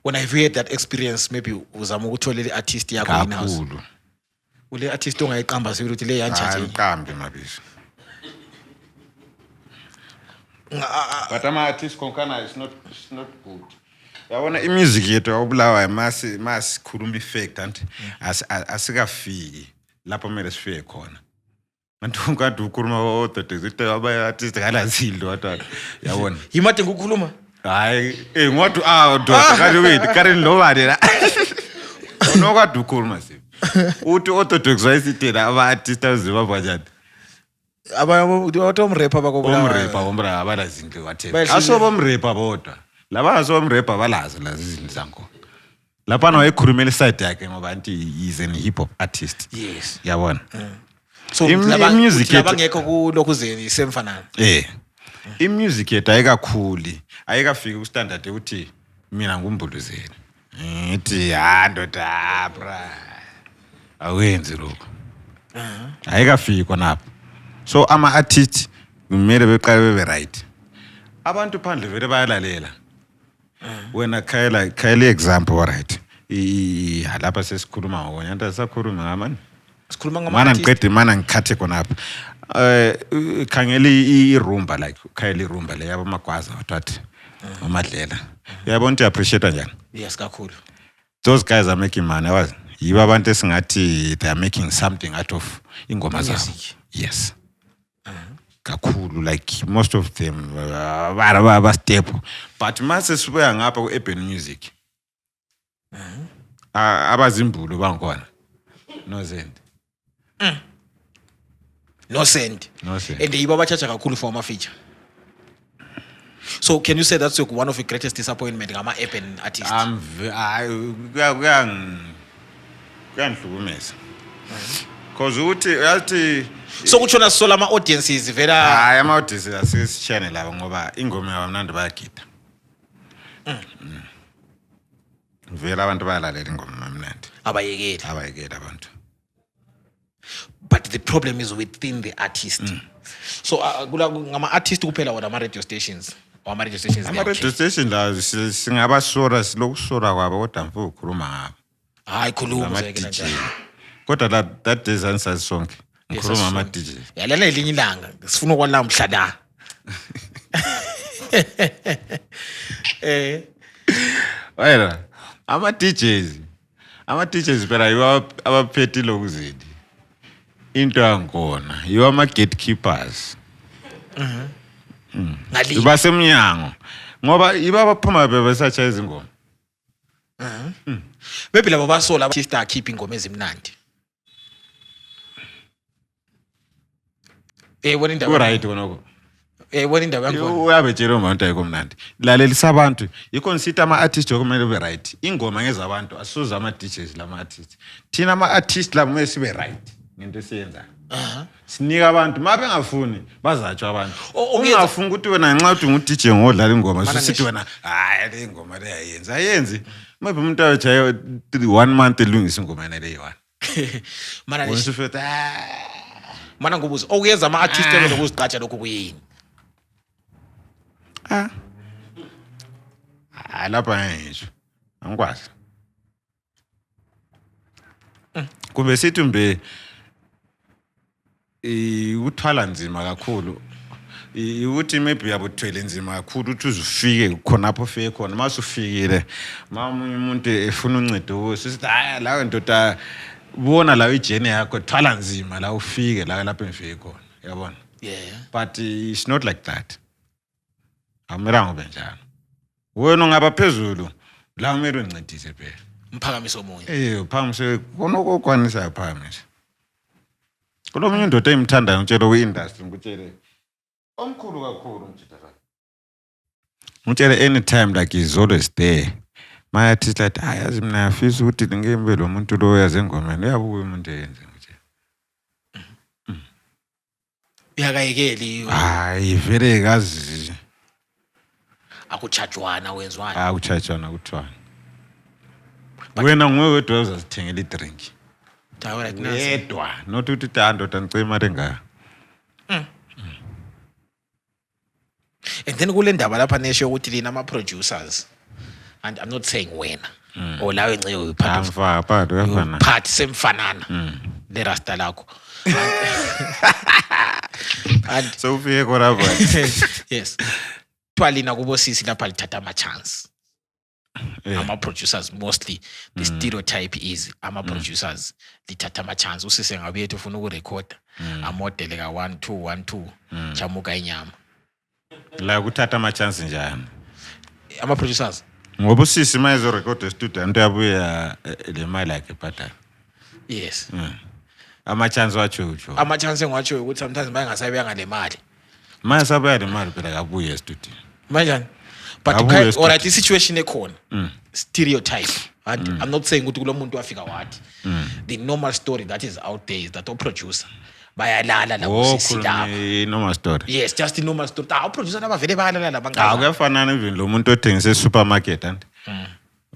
when I've had that experience maybe uzama ukuthola le artist yakho in-house kakhulu ule artist ongayiqamba sibili ukuthi le yantshaje iqambe mabizo but ama-artist konkana it's not good yabona imusic yethu awubulawayo masikhuluma i-fact anti asikafiki lapho kumele sifike khona mantu kade ukhuluma ododozithi aba-artist kalazilo wathi yabona yimade ngokukhuluma hayi ngothi doda kani lobani la nokade ukhuluma sibi uthi orthodox wayesitela aba-artist aziba njani omrepa omrepa abalazinto wathela asobomrepa bodwa labangasobomrepa balazo lazi izinto zankhona laphana wayekhulumela iside yakhe ngoba anti is an hip hop artist yes yabona so music labangekho kulokhu zeni semfanana imusic yethu ayikakhuli ayikafiki kustandard ukuthi mina ngumbuluzeli ngithi ndoda bra awenzi lokho ayikafiki khonapho so ama-artist kumele beqale bebe right abantu phandle vele bayalalela wena khayela example right lapha sesikhuluma ngokonye anti asisakhuluma ngamani sikhuluma mana ngiqede mana ngikhathe khonapha khangela irumba like khayela irumba le yabo magwaza wathi amadlela uyabona ukuthi appreciate njani yes kakhulu those guys are making money wazi yiba abantu esingathi they are making something out of ingoma zabo yes kakhulu like most of them ba step but mase sibuya ngapha ku-urban music abazimbulo bangikhona no send and yiba bachacha kakhulu for ama-feature so can you say that's one of the greatest disappointment ngama-urban artists kuyangihlukumeza because ukuthi uyathi so kutshona sisola ama-audiences vela hayi ama-audiences asisishane labo ngoba ingoma yabamnandi bayagida vele abantu bayalalela ingoma yamnandi abayekeli abantu but the problem is within the artist so ngama-artist kuphela wona ama-radio stations ama-radio station la singabasora silokusora kwabo kodwa mfo ukhuluma ngabo hayi khuluma kodwa that days ansazi sonke ngikhuluma ama-DJs yalana elinye ilanga sifuna ukwala mhlada wena ama-DJs phela yiwo abaphethe lokuzini into yankona yiwo ama-gatekeepers basemnyango ngoba yiba abaphuma bebesatsha izingoma maybe labo basola artist akhipha ingoma ezimnandi wena indaba right konoko Wona indaba yakhona. Uyabetshela umuntu ayikomnandi. Lalelisa abantu. Yikho nisithi ama-artist okumele be right. Ingoma ngezabantu asuze ama-DJs lama-artist. Thina ama-artist la kumele sibe right ngento esiyenzayo. Sinika abantu mabengafuni bazatshwa abantu. Ungafuni ukuthi wena nxa uthi ngu-DJ ngodlala ingoma susithi wena hayi le ngoma le ayenzi. Maybe umuntu ayojayo 1 month elungisa ingoma yena le yi-1. Mana Wesifethu mana ngobuza okuyenza ama-artist ebelokuzigqaja lokho kuyini? lapha ngisho angikwazi kube sithi mbe uthwala nzima kakhulu ukuthi maybe yabuthwele nzima kakhulu ukuthi uzufike khona apho ufike khona mase ufikile umuntu efuna uncedo sithi hayi la ndoda bona la ijene yakho thwala nzima la ufike la lapho ngifike khona yabona but it's not like that amiranga benjalo wena ungaba phezulu la umele uncedise phela Mphakamiso omunye uphamise konokokwanisa yaphakamisa kulomunye indoda emthandayo ngitshela ku-industry ngitshele omkhulu kakhulu umjidala ngitshele anytime like he's always there mayathi like ayazi mina yafisa ukuthi ngimbe lo muntu lo yaze engomeni uyabuka umuntu eyenze ngitshela yakayekeli hayi vele kazi akuchajwana wenzwani akuchajwana kuthiwani wena nguwe wedwa uzazithengela idrink yedwa not ukuthi ndoda ngicela imali engaka and then kule ndaba lapha nesho ukuthi lina ama-producers and I'm not saying wena or lawe nceke part semfanana le rasta lakho and so ufike khona yes twalina kubo sisi lapha lithatha ama-chance ama-producers mostly the stereotype is ama-producers lithatha ama-chance usise ngabe yethu ufuna ukurekhoda amodele ka-1-2 chamuka inyama la kuthatha ama-chance njani ama-producers ngoba usisi ma ezorekhoda estudio into yabuya le mali yakhe bhatala yes ama-chance watsho ama-chance engiwatshoyo ukuthi sometimes bayengasabuya ngale mali manje sabuya le mali phela kabuye estudio manjani but alright i-situation ekhona stereotype and I'm not saying ukuthi kulo muntu wafika wathi the normal story that is out there is that o-producer bayalala la kusisi lapha normal story yes just the normal story o-producer abavele bayalala la kuyafanana even lo muntu othengise supermarket and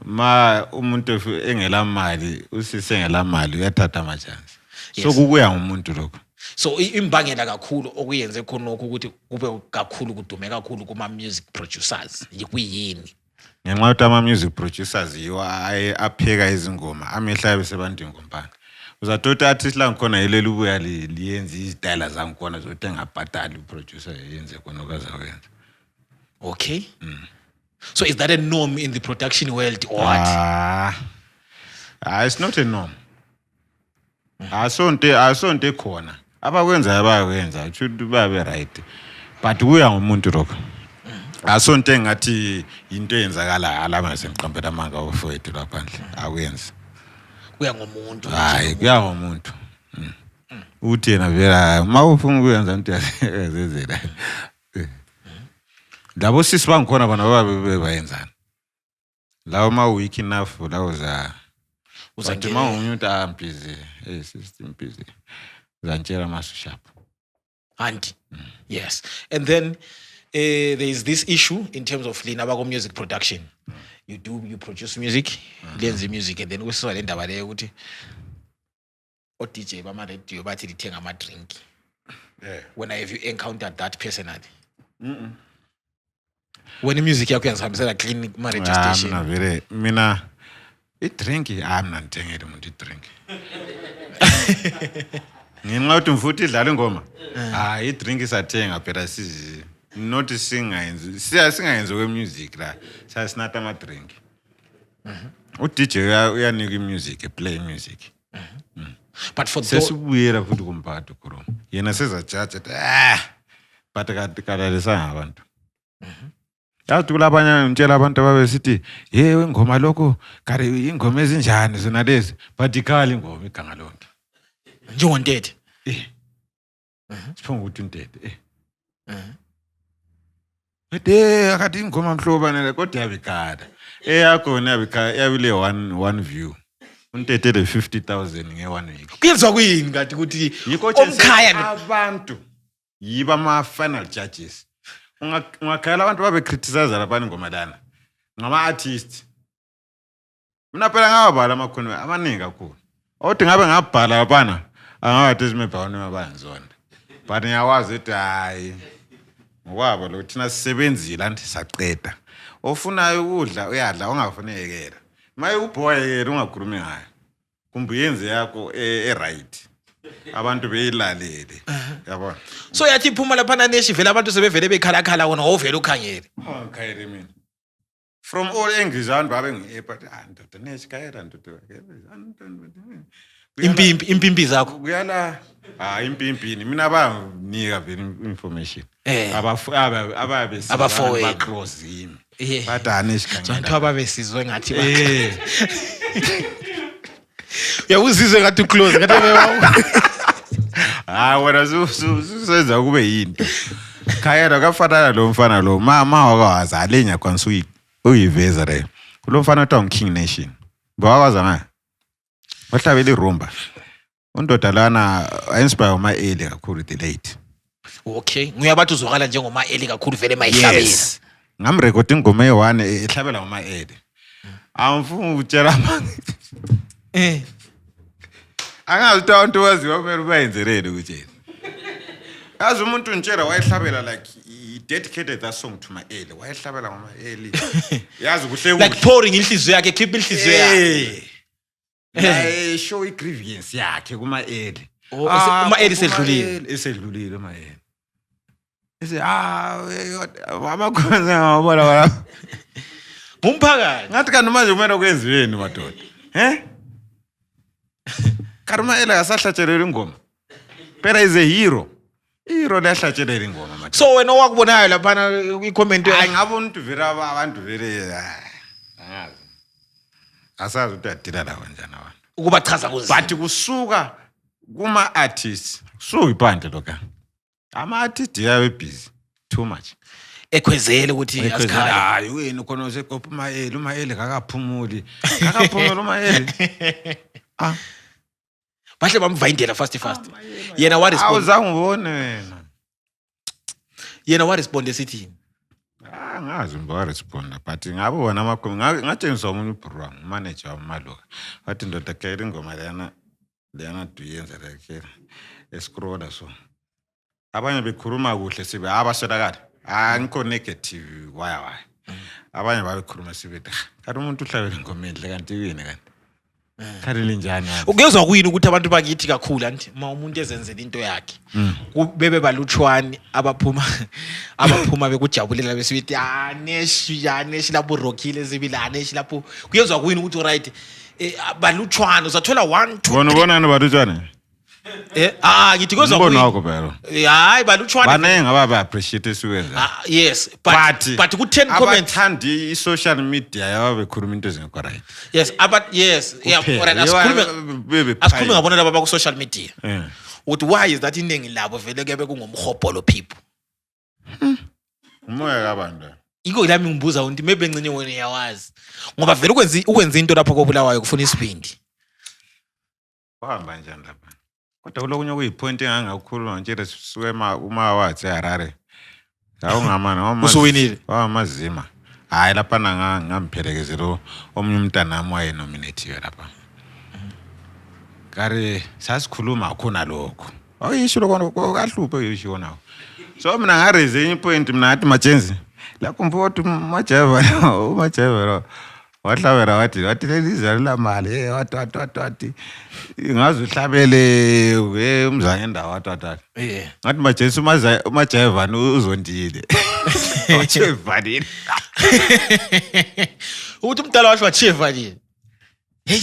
ma umuntu engela mali usise engela mali uyathatha ama-chance so kukuya ngumuntu lokho so imbangela kakhulu okuyenze khonokho ukuthi kube kakhulu kudume kakhulu kuma-music producers yikuyini ngenxa yokuthi ama-music producers yiwo apheka izingoma amehla yabe sebantu ingompana uzatoti artist la ngikhona yileli ubuya liyenze izitayela zangikhona zokuthi engabhatali uproducer yenze khona okazawenza okay so is that a norm in the production world or what it's not a norm asonto ekhona abakwenzayo bayakwenza should babe right but kuya ngumuntu lokho asonto engathi into eyenzakala alama semqampela amanga ofowethu laphandle akuyenza kuya ngomuntu hayi kuya ngomuntu uthi yena vela mawufuna ukuyenza into yazezela labo sisi bangikhona bana babe bayenzana lawo ma week enough lawo uzathi ma umuntu ambizi system busy uzantshela masu sharp and yes and then there is this issue in terms of lina bako music production you produce music lenze music and then kusizwa le ndaba leyo ukuthi o DJ bama radio bathi lithenga ama drink when have you encountered that personally when music yakho yangisambisela clean ma radio station mina i-drink mina ngithengele umuntu i-drink ngenxa yokuthi mfuthi idlala ingoma hayi i-drink isathenga phela not singayenzi kwe-music la sasinatha ama-drink u-DJ uyanika i-music play music but for sesibuyela futhi kumphathi khuluma yena sezajaja but kalalisanga abantu yazi kulabanye ngitshela abantu ababesithi yewe ingoma lokho kare ingoma ezinjani zona lezi but ikhala ingoma iganga lonke njengontete siphunga ukuthi untete akathi ingoma mhlobana kodwa yabikada eyakhona yabile one view untetele 50,000 nge1 week kuyenzwa kuyini kanti ukuthi yikho omkhaya abantu yiba ama final judges ungakhala abantu babe criticize lapha ingoma lana ngama artists mina phela ngabhala amakhono amaningi kakhulu othi ngabe ngabhala lapha angawathi simebhawone mabanzona but ngiyawazi ukuthi hayi ngokwabo lo thina sisebenzile anti saqeda ofunayo ukudla uyadla ongafunekela maye ubhoyekela ungakhulumi ngayo kumbe yenze yakho right abantu beyilalele yabona so yathi iphuma lapha naneshi vele abantu sebevele bekhalakhala wona ovela ukhangele khayile mina from all angles abantu babe ngiepha ndoda neshi kayela ndoda impimpi zakho kuyala impimpini mina abanika vele information abafowethu close yimi but aneshi kangela abantu ababesizwe ngathi uyawuzizwe ngathi uclose ngathi wena susenza kube yinto khayela kafanana lo mfana lo mama wakawazi alenya kwansu uyiveza le kulo mfana uthi King Nation bawakwaza ngayo wahlabela irumba undoda lana inspire uma eli kakhulu the late okay nguyabathi uzokala njengoma eli kakhulu vele mayihlabela ngamrecord ingoma e1 ehlabela uma eli amfuna ukutshela angazi ukuthi abantu waziwa kumele bayenzelele ukutshela yazi umuntu untshela wayehlabela like he dedicated that song to my eli wayehlabela ngoma eli yazi kuhle like pouring inhliziyo yakhe keep inhliziyo yakhe show grievance yakhe kuma eli uma eli esedlulile uma eli amakhonza ngabona wala umphakathi ngathi kanti manje kumele kwenziweni madoda karma ela asahlatshelela ingoma phela is a hero leyahlatshelela ingoma manje so wena wakubonayo lapha i-comment hayi ngabona ukuthi vele abantu vele angazi asazi ukuthi adila lawo njani abantu ukubachaza kuze but kusuka kuma artists so ibhande lokho ama artists yabe busy too much ekhwezele ukuthi asikhala hayi wena khona useqopha uma eli akaphumuli uma eli bahle bamvayindela fast yena wa respond awuzange ubone wena yena wa respond esithi ngazi mba respond but ngabe wona amakhomi ngatshengiswa umunye program manager wamaloka wathi ndoda kayela ingoma leyana duyenza lekela escroller so abanye bekhuluma kuhle sibe abaswelakala angikho negative why abanye babekhuluma sibe kanti umuntu uhlabela ingoma enhle kanti yini kanti khalele njani ukuyezwa kuyini ukuthi abantu bakithi kakhulu anti uma umuntu ezenzela into yakhe bebe balutshwani abaphuma bekujabulela besithi neshi lapho rockile zibila neshi lapho kuyezwa kuyini ukuthi right balutshwana uzathola 1 2 ubonani balutshwana ngithi kuyezwa kuyini ubona wakho phela hayi balutshwana banenge ababa appreciate esiwenza yes but ku 10 comments abathandi i-social media yabekhuluma into ezingekho right yes asikhulume ngabona laba ku social media ukuthi why is that iningi labo vele kebe kungumhobholo people umoya kabantu iko lami ngibuza ukuthi maybe ngcine wena yawazi ngoba vele ukwenza into lapha kobulawayo kufuna isibindi wahamba njani lapha kodwa kulokunye kuyipoint engangakhuluma nje suke uma wathi Harare awungamana usuwinile wamazima hayi lapha ngamphelekezelo omunye umntana wami wayenominatiwe lapha kare sasikhuluma khona lokho awuyisho lokho kahluphe uyisho nawo so mina ngaraise ipoint mina athi Majenzi lapho mfowethu umajeva wahlabela wathi lelizwe la mali wathi ngazi uhlabele umzanye ndawo wathi ngathi Majenzi umajeva uzondile wachevanile uthi umdala washo wachevanile hey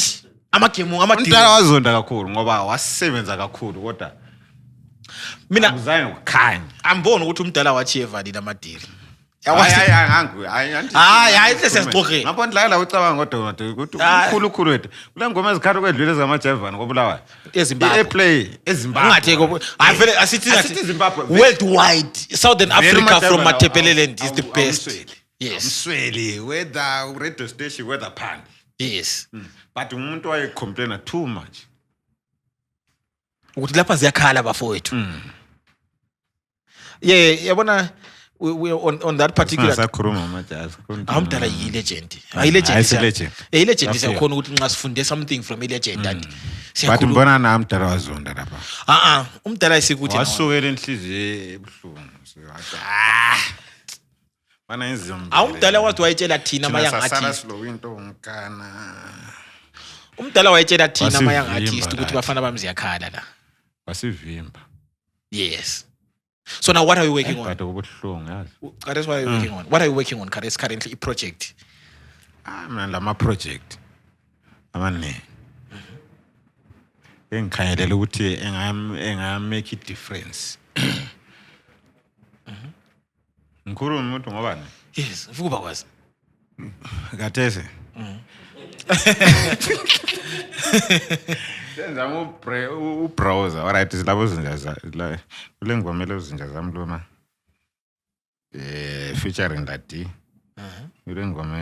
amagemu umdala wazonda kakhulu ngoba wasebenza kakhulu kodwa mina uzange ukukhanya ambona ukuthi umdala wachevanile amadiri Hayi sesixoxe. ngapho ndlala ucabanga kodwa ukuthi ukhulu wethu kule ngoma ezikhathi kwedlule zamajevani kobulawayo eZimbabwe. i-airplay eZimbabwe Ungathi hayi vele Asithi Zimbabwe. worldwide Southern Africa Matebele from Matebeleland is the awu- best. awumsweli. Yes. Awumsweli, whether radio station whether phandle Yes. but umuntu wayecomplaina too much Ukuthi lapha ziyakhala bafowethu. Yeah, yabona we on that particular singasakhuluma majazi Amdala yi-legend. Ayi-legend. Ayi-legend. Legend Bafika. siyakhona ukuthi nxa sifunde something from i-legend and but siyakhuluma. mbona na umdala wazonda lapha Umdala isikuthi wasukela inhliziyo ebuhlungu so wathi bana inzima Umdala wathi wayetshela thina mayanga sasala artist. slow into umkana Umdala wayetshela thina Wasivimba mayanga artist ukuthi lathi. bafana bami ziyakhala la. wasivimba Yes. So now what are you working on? but ubuhlungu yazi Kares, what are you working on? What are you working on, Kares, currently, project? mina lama project amaningi engikhanyelela ukuthi engam make a difference ngikhuluma umuntu ngobani Yes, ukuba kwazi. kathese senza ubrowser alright silabo zinja kule ngomele uzinja zami lona featuring Dati kule ngoma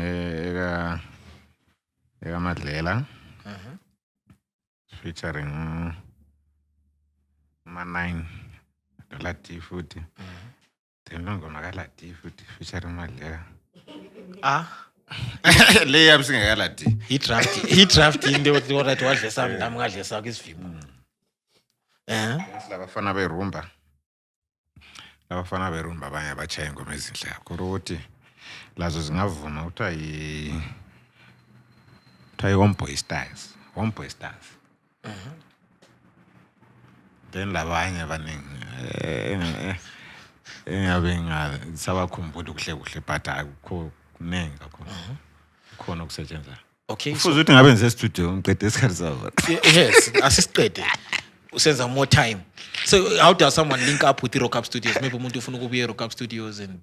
eka Madlela featuring ma9 Lati futhi then lo ngoma ka Lati futhi featuring Madlela le yabsinga Lati He draft into what right wadle sami nami ngadle sakho isivimo. labafana berumba abanye abachaya ingoma ezinhle kakhulu ukuthi lazo zingavuma kuthiwa Homeboy Stars then labanye abaningi engabe ngisabakhumbula kuhle but akukho kuningi kakhulu khona ukusetshenziswa Okay. kufuze ukuthi ngabe ngize studio ngiqede isikhathi sawo Yes, asisiqede. Usenza more time. So how does someone link up with the Rock Up Studios? Maybe umuntu ufuna ukubuya Rock Up Studios and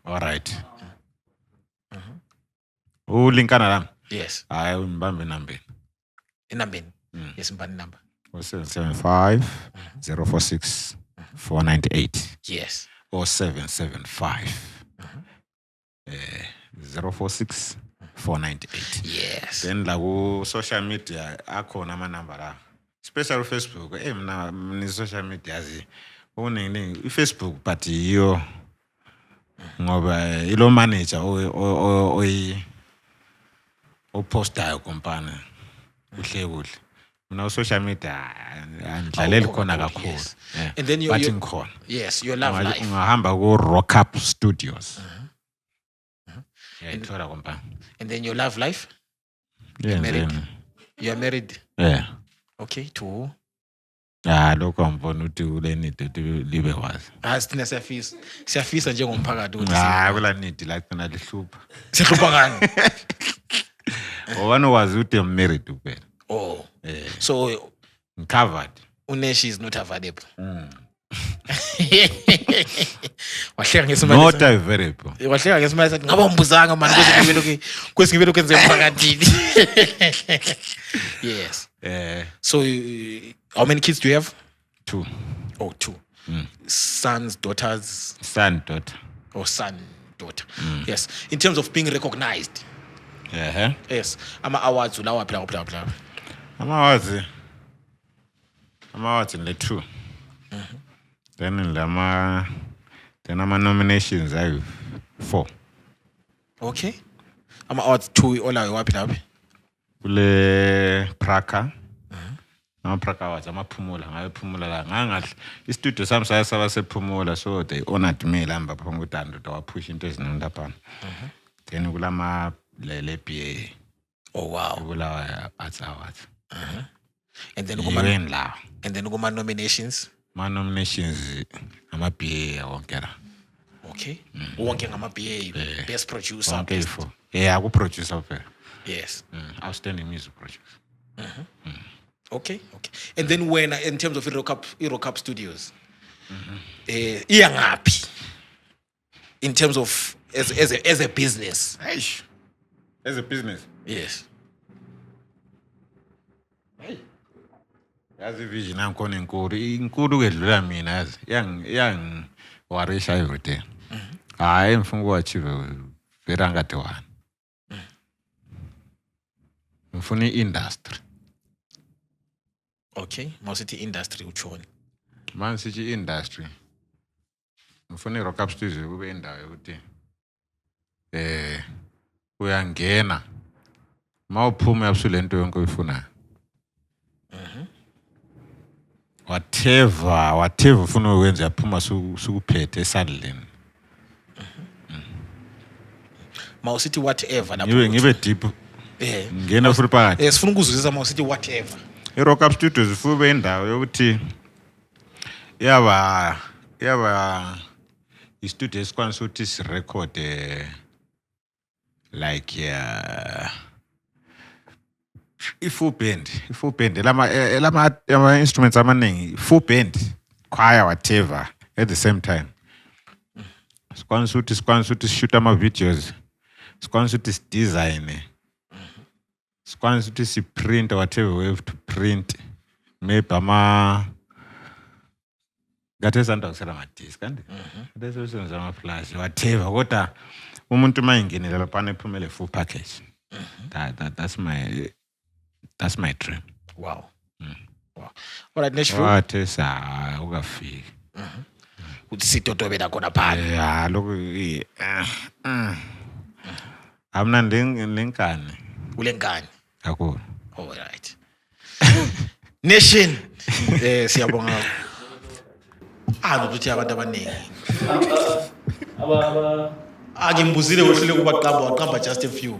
all right ulinkana lami yes, hayi umbambe nambeni enambeni. Yes, mbani number. 0775 046 498 Yes. or 775 046 498 Yes. then la ku social media akhona amanamba la especially Facebook mina ni social media yazi uningi iFacebook but iyo ngoba ilo manager opostayo kompana kuhle mina social media andidlaleli khona kakhulu Yes. And then but you ngikhona yes, your love life. ungahamba ku Rock Up Studios ithola kompana And then your love life. yeah married? then You are married. yeah Okay, to lokho ngibona ukuthi kule need libe kwazi sithina siyafisa njengomphakathi ukuthi kula need la khona lihlupha sihlupha ngani. owani wazi ukuthi I'm married kuphela Oh. So covered Unesh is not available. Wahleka ngesimanje. not available Wahleka ngesimanje sathi ngaba umbuzanga man kwesingibelo kwenze emphakathini. Yes. So how many kids do you have? 2 Oh, 2. Sons, daughters, son daughter or son, daughter. Yes. In terms of being recognized. Yes. Ama-awards ulawa phela. amawazi le 2 then ama nominations ayi 4 Okay. Ama-awards 2 olayo waphi laphi? kule Praka Praka awards amaphumula ngayophumula la ngangahle istudio sami saba sephumula so they honored me lamba phongo uTando waphusha into eziningi lapha then kulama le BA Oh wow. kula arts awards And then kuma nominations. ma nominations ama BA wonke la Okay. Wonke ngama-BA, best producer. wonke for aku producer phela Yes. outstanding music producer Okay. And then when in terms of Rock Up Studios, iya ngaphi? in terms of as a business? Eish. As a business. Yes. Yazi vision angikhona inkulu kedlula mina yazi yang warisha everything. Hayi ngifuna ukuachieve vera ngati one. Ngifuna i-industry. Okay, Mawusithi industry uchoni. Mansithi industry. Ngifuna i-rock up studio kube indawo yokuthi uyangena mawuphuma absolute into yonke uyifunayo. Whatever ufuna ukwenza yaphuma sukuphethe esandleni. Mawusithi whatever Ngibe deep. Ngena futhi phakathi. Sifuna ukuzwisisa mawusithi whatever. I-rock up studios ifube indawo yokuthi yaba i-studio esikwanisa ukuthi si-record like i-full band lama instruments amaningi full band choir whatever at the same time. Sikwanisa ukuthi shoot ama-videos, sikwanisa ukuthi si-design, sikwanisa ukuthi si-print whatever we have to print, maybe ngathi esanda kusela ama-disc kanti bese usenza ama-flash whatever kodwa umuntu uma ingenela laphana ephumele full package. That's my dream. Wow. Wow. Alright, Nashville. Wathi ukafika. Uthi sitotobela khona phana. Lokhu amna ndilenkani. Ulenkani. Kakhulu. All right. Nation. Siyabonga. Ukuthi abantu abaningi. Ngimbuzile wehlule waqamba just a few.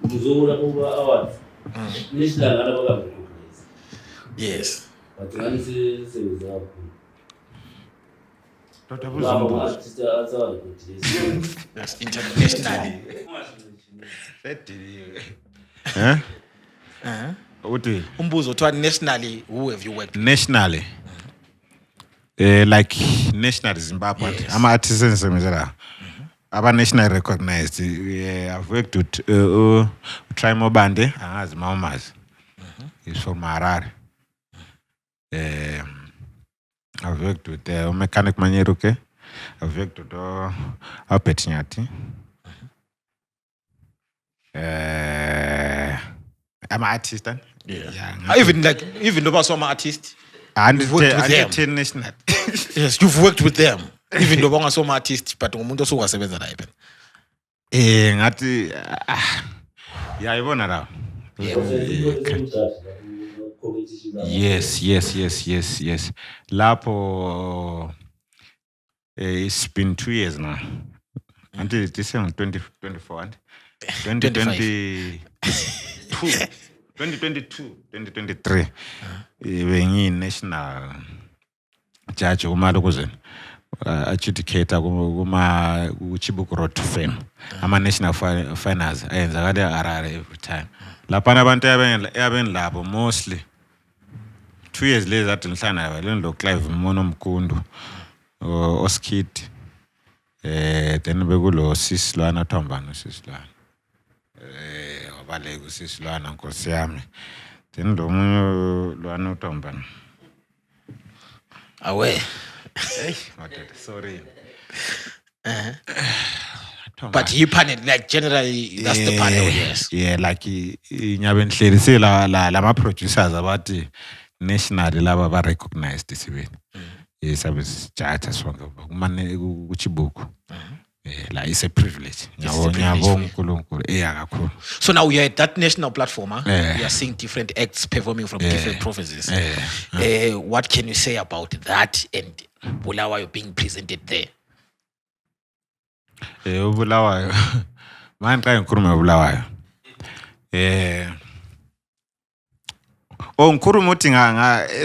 Ngizobona kuba awards. National ngala Yes. Bathani sisebenza kakhulu. Dr. Buzumbu. That's internationally. Uthi Umbuzo uthiwa nationally who have you worked with? nationally. Like national Zimbabwe. Yes. Ama-artists engisebenzela. Aba-national recognized. I've worked with Try Mobande, angazi mawumazi. He's from Harare. I've worked with Mechanic Manyeruke. I've worked with Albert Nyati. I'm an artist. Even though I'm an artist. And You've worked with them. international. Yes, you've worked with them. Even though I'm an artist, but umuntu osuwasebenza la even. Ngathi yayibona la. Yes. Lapho it's been 2 years now. Until this is 2024 and 2022, 2023. Bengi national judge uMalukuzeni. Adjudicator kuma Chibuku Road to Fame. Ama national finals ayenzakala eHarare every time. Lapana abantu yaben labo mostly 2 years later athi ngihlana lo Clive Mmono Mkundu Oskid then bekulo Sisilwana Thombani Sisilwana wabale kuSisilwana Nkosi yami then lo munye Lwana Thombani Away. Sorry. But you panel like generally that's the panel, yes. Yeah, like inyabenhleli la producers abathi national laba ba recognized isibeni. Yes, abesijaja sonke kumane kuChibuku. Like it's a privilege. Ngiyabonga uNkulunkulu kakhulu. So now you're at that national platform, huh? You are seeing different acts performing from different provinces. What can you say about that and Bulawayo being presented there? Bulawayo. Manje xa ngikhuluma Bulawayo. Ngikhuluma uthi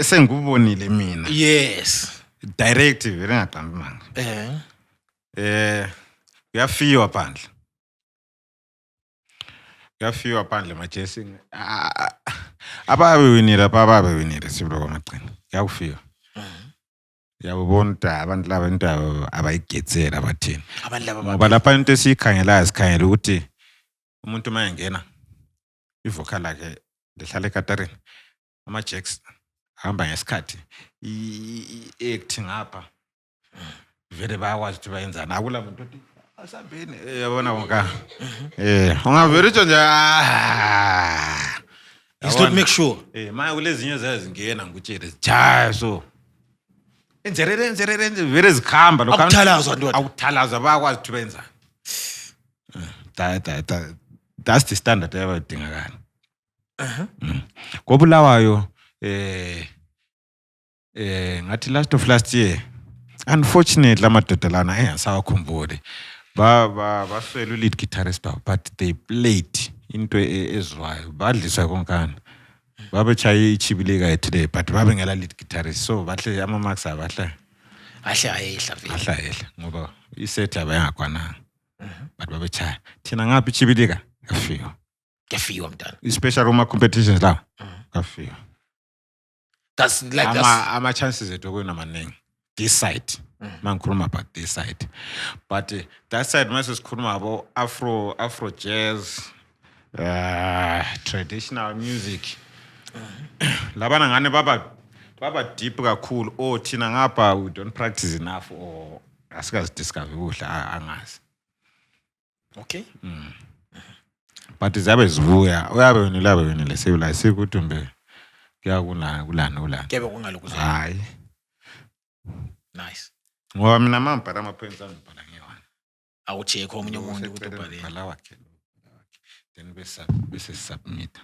sengikubonile mina. Yes. Directive ngaqambi manga. Uyafiwa phandle. Majesi. Ababe winile sibuloko amagcina. Uyakufiwa. Uyabona ukuthi abantu laba into abayigetsela bathini. Abantu laba Ngoba lapha into esikhangelayo sikhangela ukuthi umuntu mayengena ivocal lakhe lehlala eKatarina ama jacks hamba ngesikhathi i-acting ngapha vele bayakwazi ukuthi bayenzana akula muntu uthi asambeni yabona wonka ungavele nje He's not make sure. Manje kulezinye zingena ngikutshele cha so enzelele vele zikhamba lokho Akuthalaza ndoda. awuthalaza bayakwazi ukuthi benzana that's the standard abadingakala Kobulawayo ngathi last year unfortunately amadoda lana engasawakhumbuli baswele lead guitarist but they played into ezwayo badliswa konkana babechaya ichibileka ethile but babengela lead guitarist so bahle ama marks abahla ayehla vele ahla ngoba iset abayangakwananga but babechaya thina ngaphi ichibileka Kafiwa mntana. especially uma competitions la kafika That's like that's ama chances ethu kunamaningi this side mangikhuluma about this side but that side mase sikhuluma abo afro jazz traditional music labana ngane baba deep kakhulu thina ngapha we don't practice enough or asikazi discover kuhla angazi okay. but izabe zivuya uyabe wena lesebula sikuthumbe kulana Kebe kungaloko hayi nice. ngoba mina mambhala ama-points angibhala ngiyona Awucheke omunye umuntu ukuthi ubhale. bhala wakhe then bese submit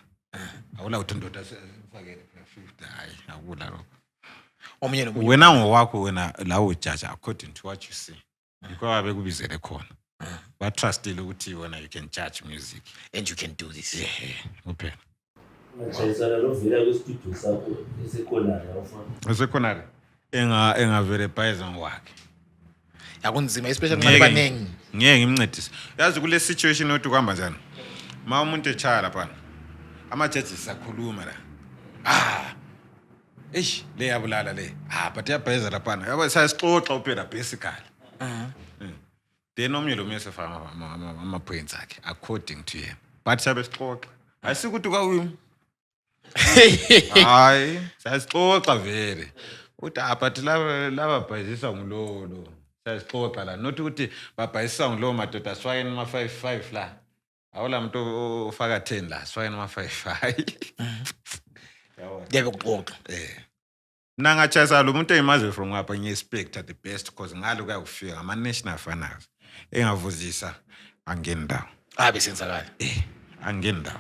awula uthi ndoda sifakele 50 hayi akula lokho Omunye nomunye. wena ngowakho wena la ujudge according to what you see because bekubizele khona ba trustile ukuthi wena you can judge music And you can do this. uphela Ngachayisana lovela kwestudio sakho esekhonari yafana. esekhonari engaverifyize ngwakhe Yakunzima especially ngabe baningi. ngeke ngimncedise yazi kule situation othi kuhamba njani ma umuntu echaya lapha ama judges akhuluma la le yabulala le but yabheza lapha yabo sayixoxa uphela basically then omnye lo mese fa ama points akhe according to him but sabe sixoxa asikuthi kwawimi hayi sayixoxa vele uthi but laba bhayizisa ngilolo sayixoxa la not ukuthi babhayisa ngilo madoda swayeni ma 55 la awula muntu ufaka 10 la swayeni ma 55 Debe kuxoxa. mina ngachasa lo muntu eyimazi from ngapha ngiexpect the best because ngalo kuyakufika ama national finals engavuzisa angeni ndawo Besenzakala. angeni ndawo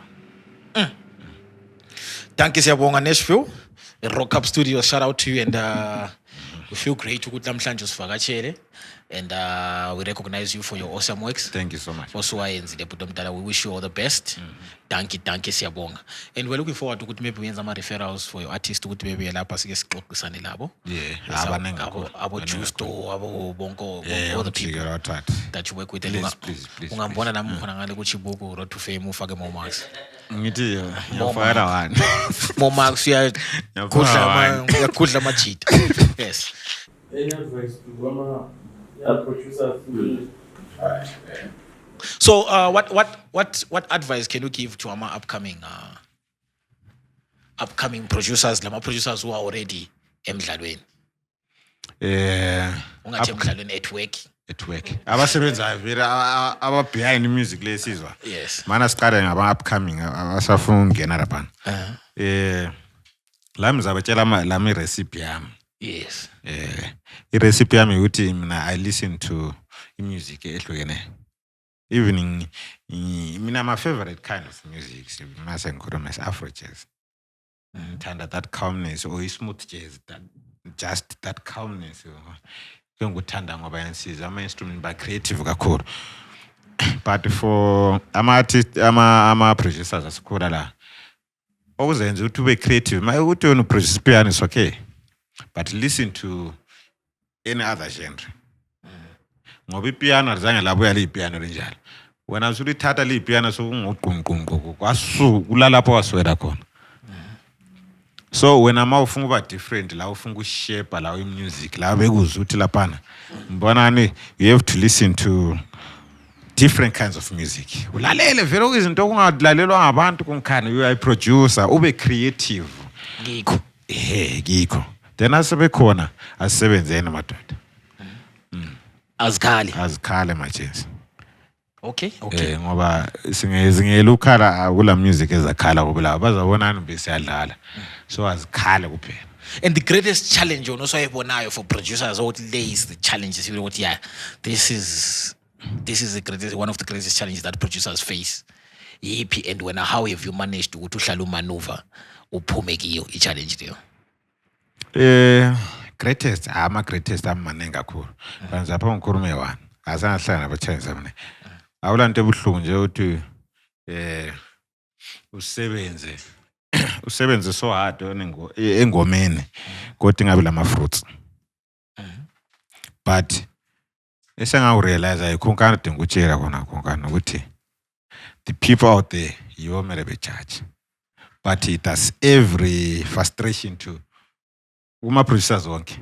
Thank you siyabonga Nashville. Rock Up Studios, shout out to you and we feel great ukuthi namhlanje usivakatshele and we recognize you for your awesome works. thank you so much Also wayenzile but omdala we wish you all the best. Thank you siyabonga. And we're looking forward ukuthi maybe uyenza ama referrals for your artists ukuthi maybe lapha sike sixoxisane labo. abanengi Abo Justo, abo Bonko, all the people that you work with. Please. Ungambona nami khona ngale kuchibuku Road to Fame ufake more marks. ngithi ngiyafaka wani More marks uyakudla amajita. Yes. Any advice to producers who So what advice can you give to our upcoming producers, lama producers who are already emdlalweni? Ungathi emdlalweni at work. abasebenzayo vele aba behind music lesizwa Yes. mana siqale ngaba upcoming abasafuna ukungena lapha la mizabetshela lami recipe yami Yes. I-recipe yami ukuthi mina I listen to music ehlukene even mina my favorite kind of music mase ngikhuluma Afro jazz ngithanda that calmness or smooth jazz that calmness ngikuthanda ngoba yansiza ama instrument ba creative kakhulu but for ama artists ama producers asikhula la okuzenza ukuthi ube creative my ukuthi wena produce piano is okay but listen to any other genre ngoba ipiano azange labuya lipiano linjalo wena usulithatha lipiano sokungoqunqunqu kwasu kulalapho waswela khona So when ama ufuna uba different la ufuna ukushape la music la bekuzwa uthi lapana mbonani you have to listen to different kinds of music. Ulalele vele izinto kungalalelwa ngabantu kunkhani you are a producer ube creative. Ngikho. Ngikho. Then asebekhona asebenzeni madoda. Azikhale manje. Okay. Ngoba singela ukhala kula music ezakhala kubulawa bazabonani bese yadlala. So azikhale kuphela. And the greatest challenge onosoyibonayo for producers what lays the challenges what this is the greatest one of the greatest challenges that producers face. Yipi and how have you managed to uhlala maneuver uphume kiyo I challenge leyo? Greatest greatest amaningi kakhulu. Banza apha ngikhulume one. Asangahlala nabatshayisa mina. Awulanto ebuhlungu nje uthi usebenze so hard engomeni kodwa ingabe lama fruits. But esengarealize ayikhonkana dinga utshela khona khonkana ukuthi the people out there yibo mele bejudge. But it has every frustration to uma producers wonke.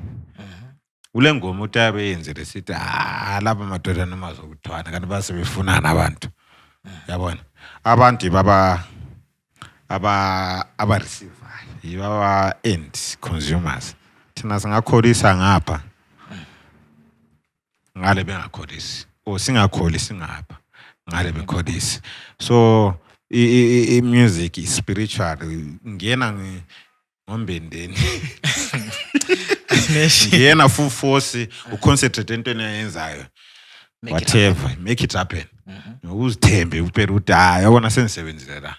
Ule ngoma utabe yenzele sithi laba madoda noma zokuthwana kanti base befunana abantu. Yabona? Abantu aba receiver, yiba end consumers. Thina singakholisa ngapha. Ngale bengakholisi. Singakholi singapha. Ngale bekholisi. So music is spiritual. Ngiyena ngombendeni. Ngiyena full force uconcentrate entweni eyenzayo. Whatever, make it happen. Uzithembe uphela ukuthi yabona sengisebenzile la.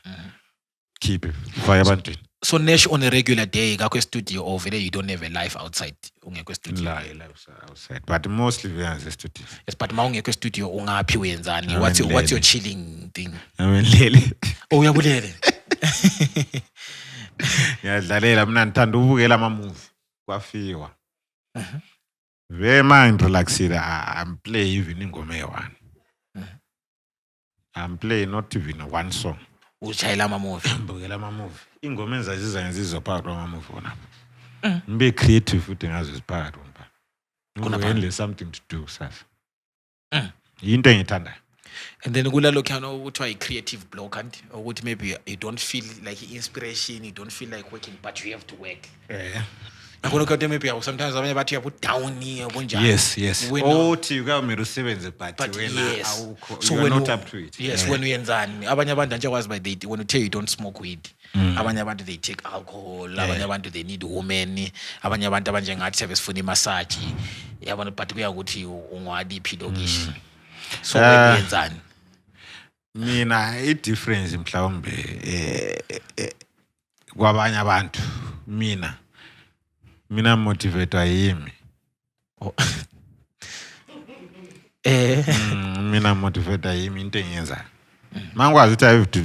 Keep it for abantwana. So Nesh on a regular day ngakho studio or vele you don't have a life outside ungekho studio? Life outside but mostly we are in the studio. Yes, but ma ungekho studio ungaphi wenzani? What's your chilling thing? Ngiyalele. Oh uyabulele. Ngiyadlalela mina ngithanda ukubukela ama movie kwafiwa. Very mind relaxed. I'm play even ingoma eyi-1. I'm play not even one song. Uchayela ama movie. Ngibukela ama movie. Ingoma enzaziza ngizizwa phakathi kwama movie wona. Ngibe creative futhi ngazo ziphakathi wona. Kunaphandle something to do sasa. Into engiyithandayo. And then kulalo khona ukuthi creative block and ukuthi maybe you don't feel like inspiration, you don't feel like working but you have to work. Akona kodwa maybe sometimes abanye bathi uyaput down yabonjani. Yes. Othi ukamele usebenze but wena awukho so you are not up to it. Yes, when uyenzani abanye abantu nje kwazi by they when you tell you don't smoke weed. Abanye abantu they take alcohol, abanye abantu they need women, abanye abantu abanje ngathi sebesifuna imassage. Yabona but kuya ukuthi ungwadiphi lokishi. So uyenzani? Mina I-difference mhlawumbe kwabanye abantu mina motivator yimi. Mina motivator yimi into engiyenzayo. Mangikwazi ukuthi I have to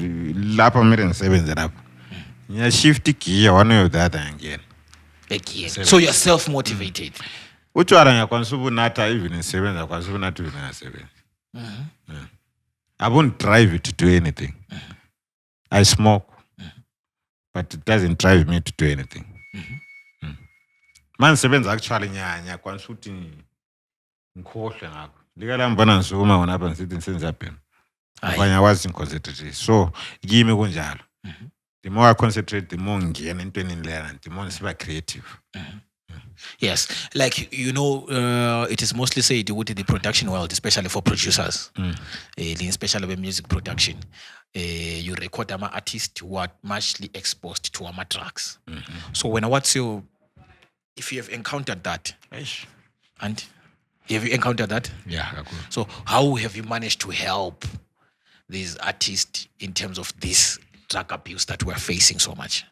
lapha mire ngisebenze lapha. Ngiya shift gear one or the other ngiyena. Again. So you're self motivated. Utshwala ngiyakwanisa ubunatha even ngisebenza kwanisa ubunatha even ngasebenza. I won't drive it to do anything. I smoke. But it doesn't drive me to do anything. Man sebenza actually nyanya kwanisa ukuthi ngikhohle ngakho. Likala mbona ngisukuma ngona apha ngisithi ngisenza phela. Abanye awazi ngiconcentrate. So kimi kunjalo. The more I concentrate, the more ngiyena entweni leya, the more siba creative. Yes, like it is mostly said with the production world, especially for producers, especially with music production. You record an artist who are muchly exposed to our tracks. So if you have encountered that, and have you encountered that? Yeah, cool. So how have you managed to help these artists in terms of this drug abuse that we're facing so much?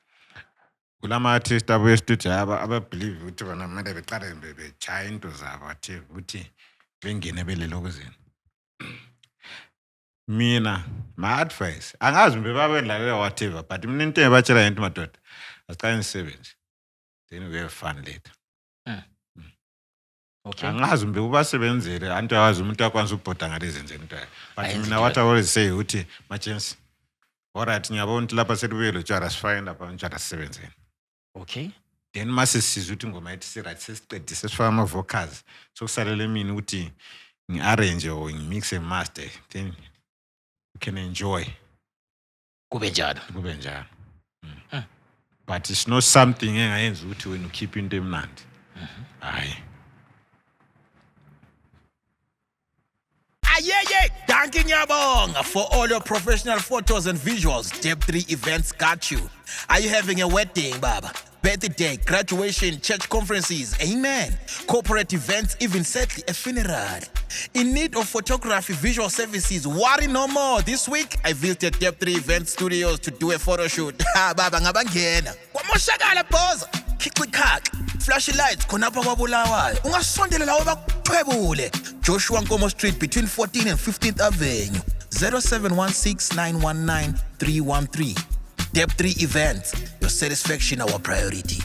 Kulama artist abuye studio aba-believe ukuthi bona kumele beqale bejaya into zabo athi ukuthi bengene belelokuzini. Mina my advice angazi mbe babendlalela whatever but mina into engibatshela into madoda asiqale ngisebenze then we have fun later. Okay. Angazi mbe ubasebenzele antu yawazi umuntu akwanza ukubhoda ngalezi zinto. But mina what I always say ukuthi Machensi alright ngiyabona ukuthi lapha selibuyele utshwala sifind lapha utshwala sisebenzeni. Okay. Then mase sizwe ukuthi ingoma yathi siright sesiqedile sesifaka ama-vocals. So kusalele mina ukuthi ngi-arrange or ngi-mix and master. Then you can enjoy. Kube njalo. Kube njalo. But it's not something engayenza ukuthi wena ukhiphe into emnandi. Hayi. Ayeye, thank you Nyabonga for all your professional photos and visuals. Deb3 Events got you. Are you having a wedding, Baba? Birthday, graduation, church conferences, amen. Corporate events, even sadly a funeral. In need of photography, visual services, worry no more. This week, I visited Deb3 Event Studios to do a photo shoot. Ha, Baba, ngabangena. Kwamoshakala boza. Kikwikak. Flashy lights, konapa kwabulawayo. Ungasondela lawo bakuthwebule. Joshua Nkomo Street between 14th and 15th Avenue. 0716-919-313. Deb3 Events, your satisfaction our priority.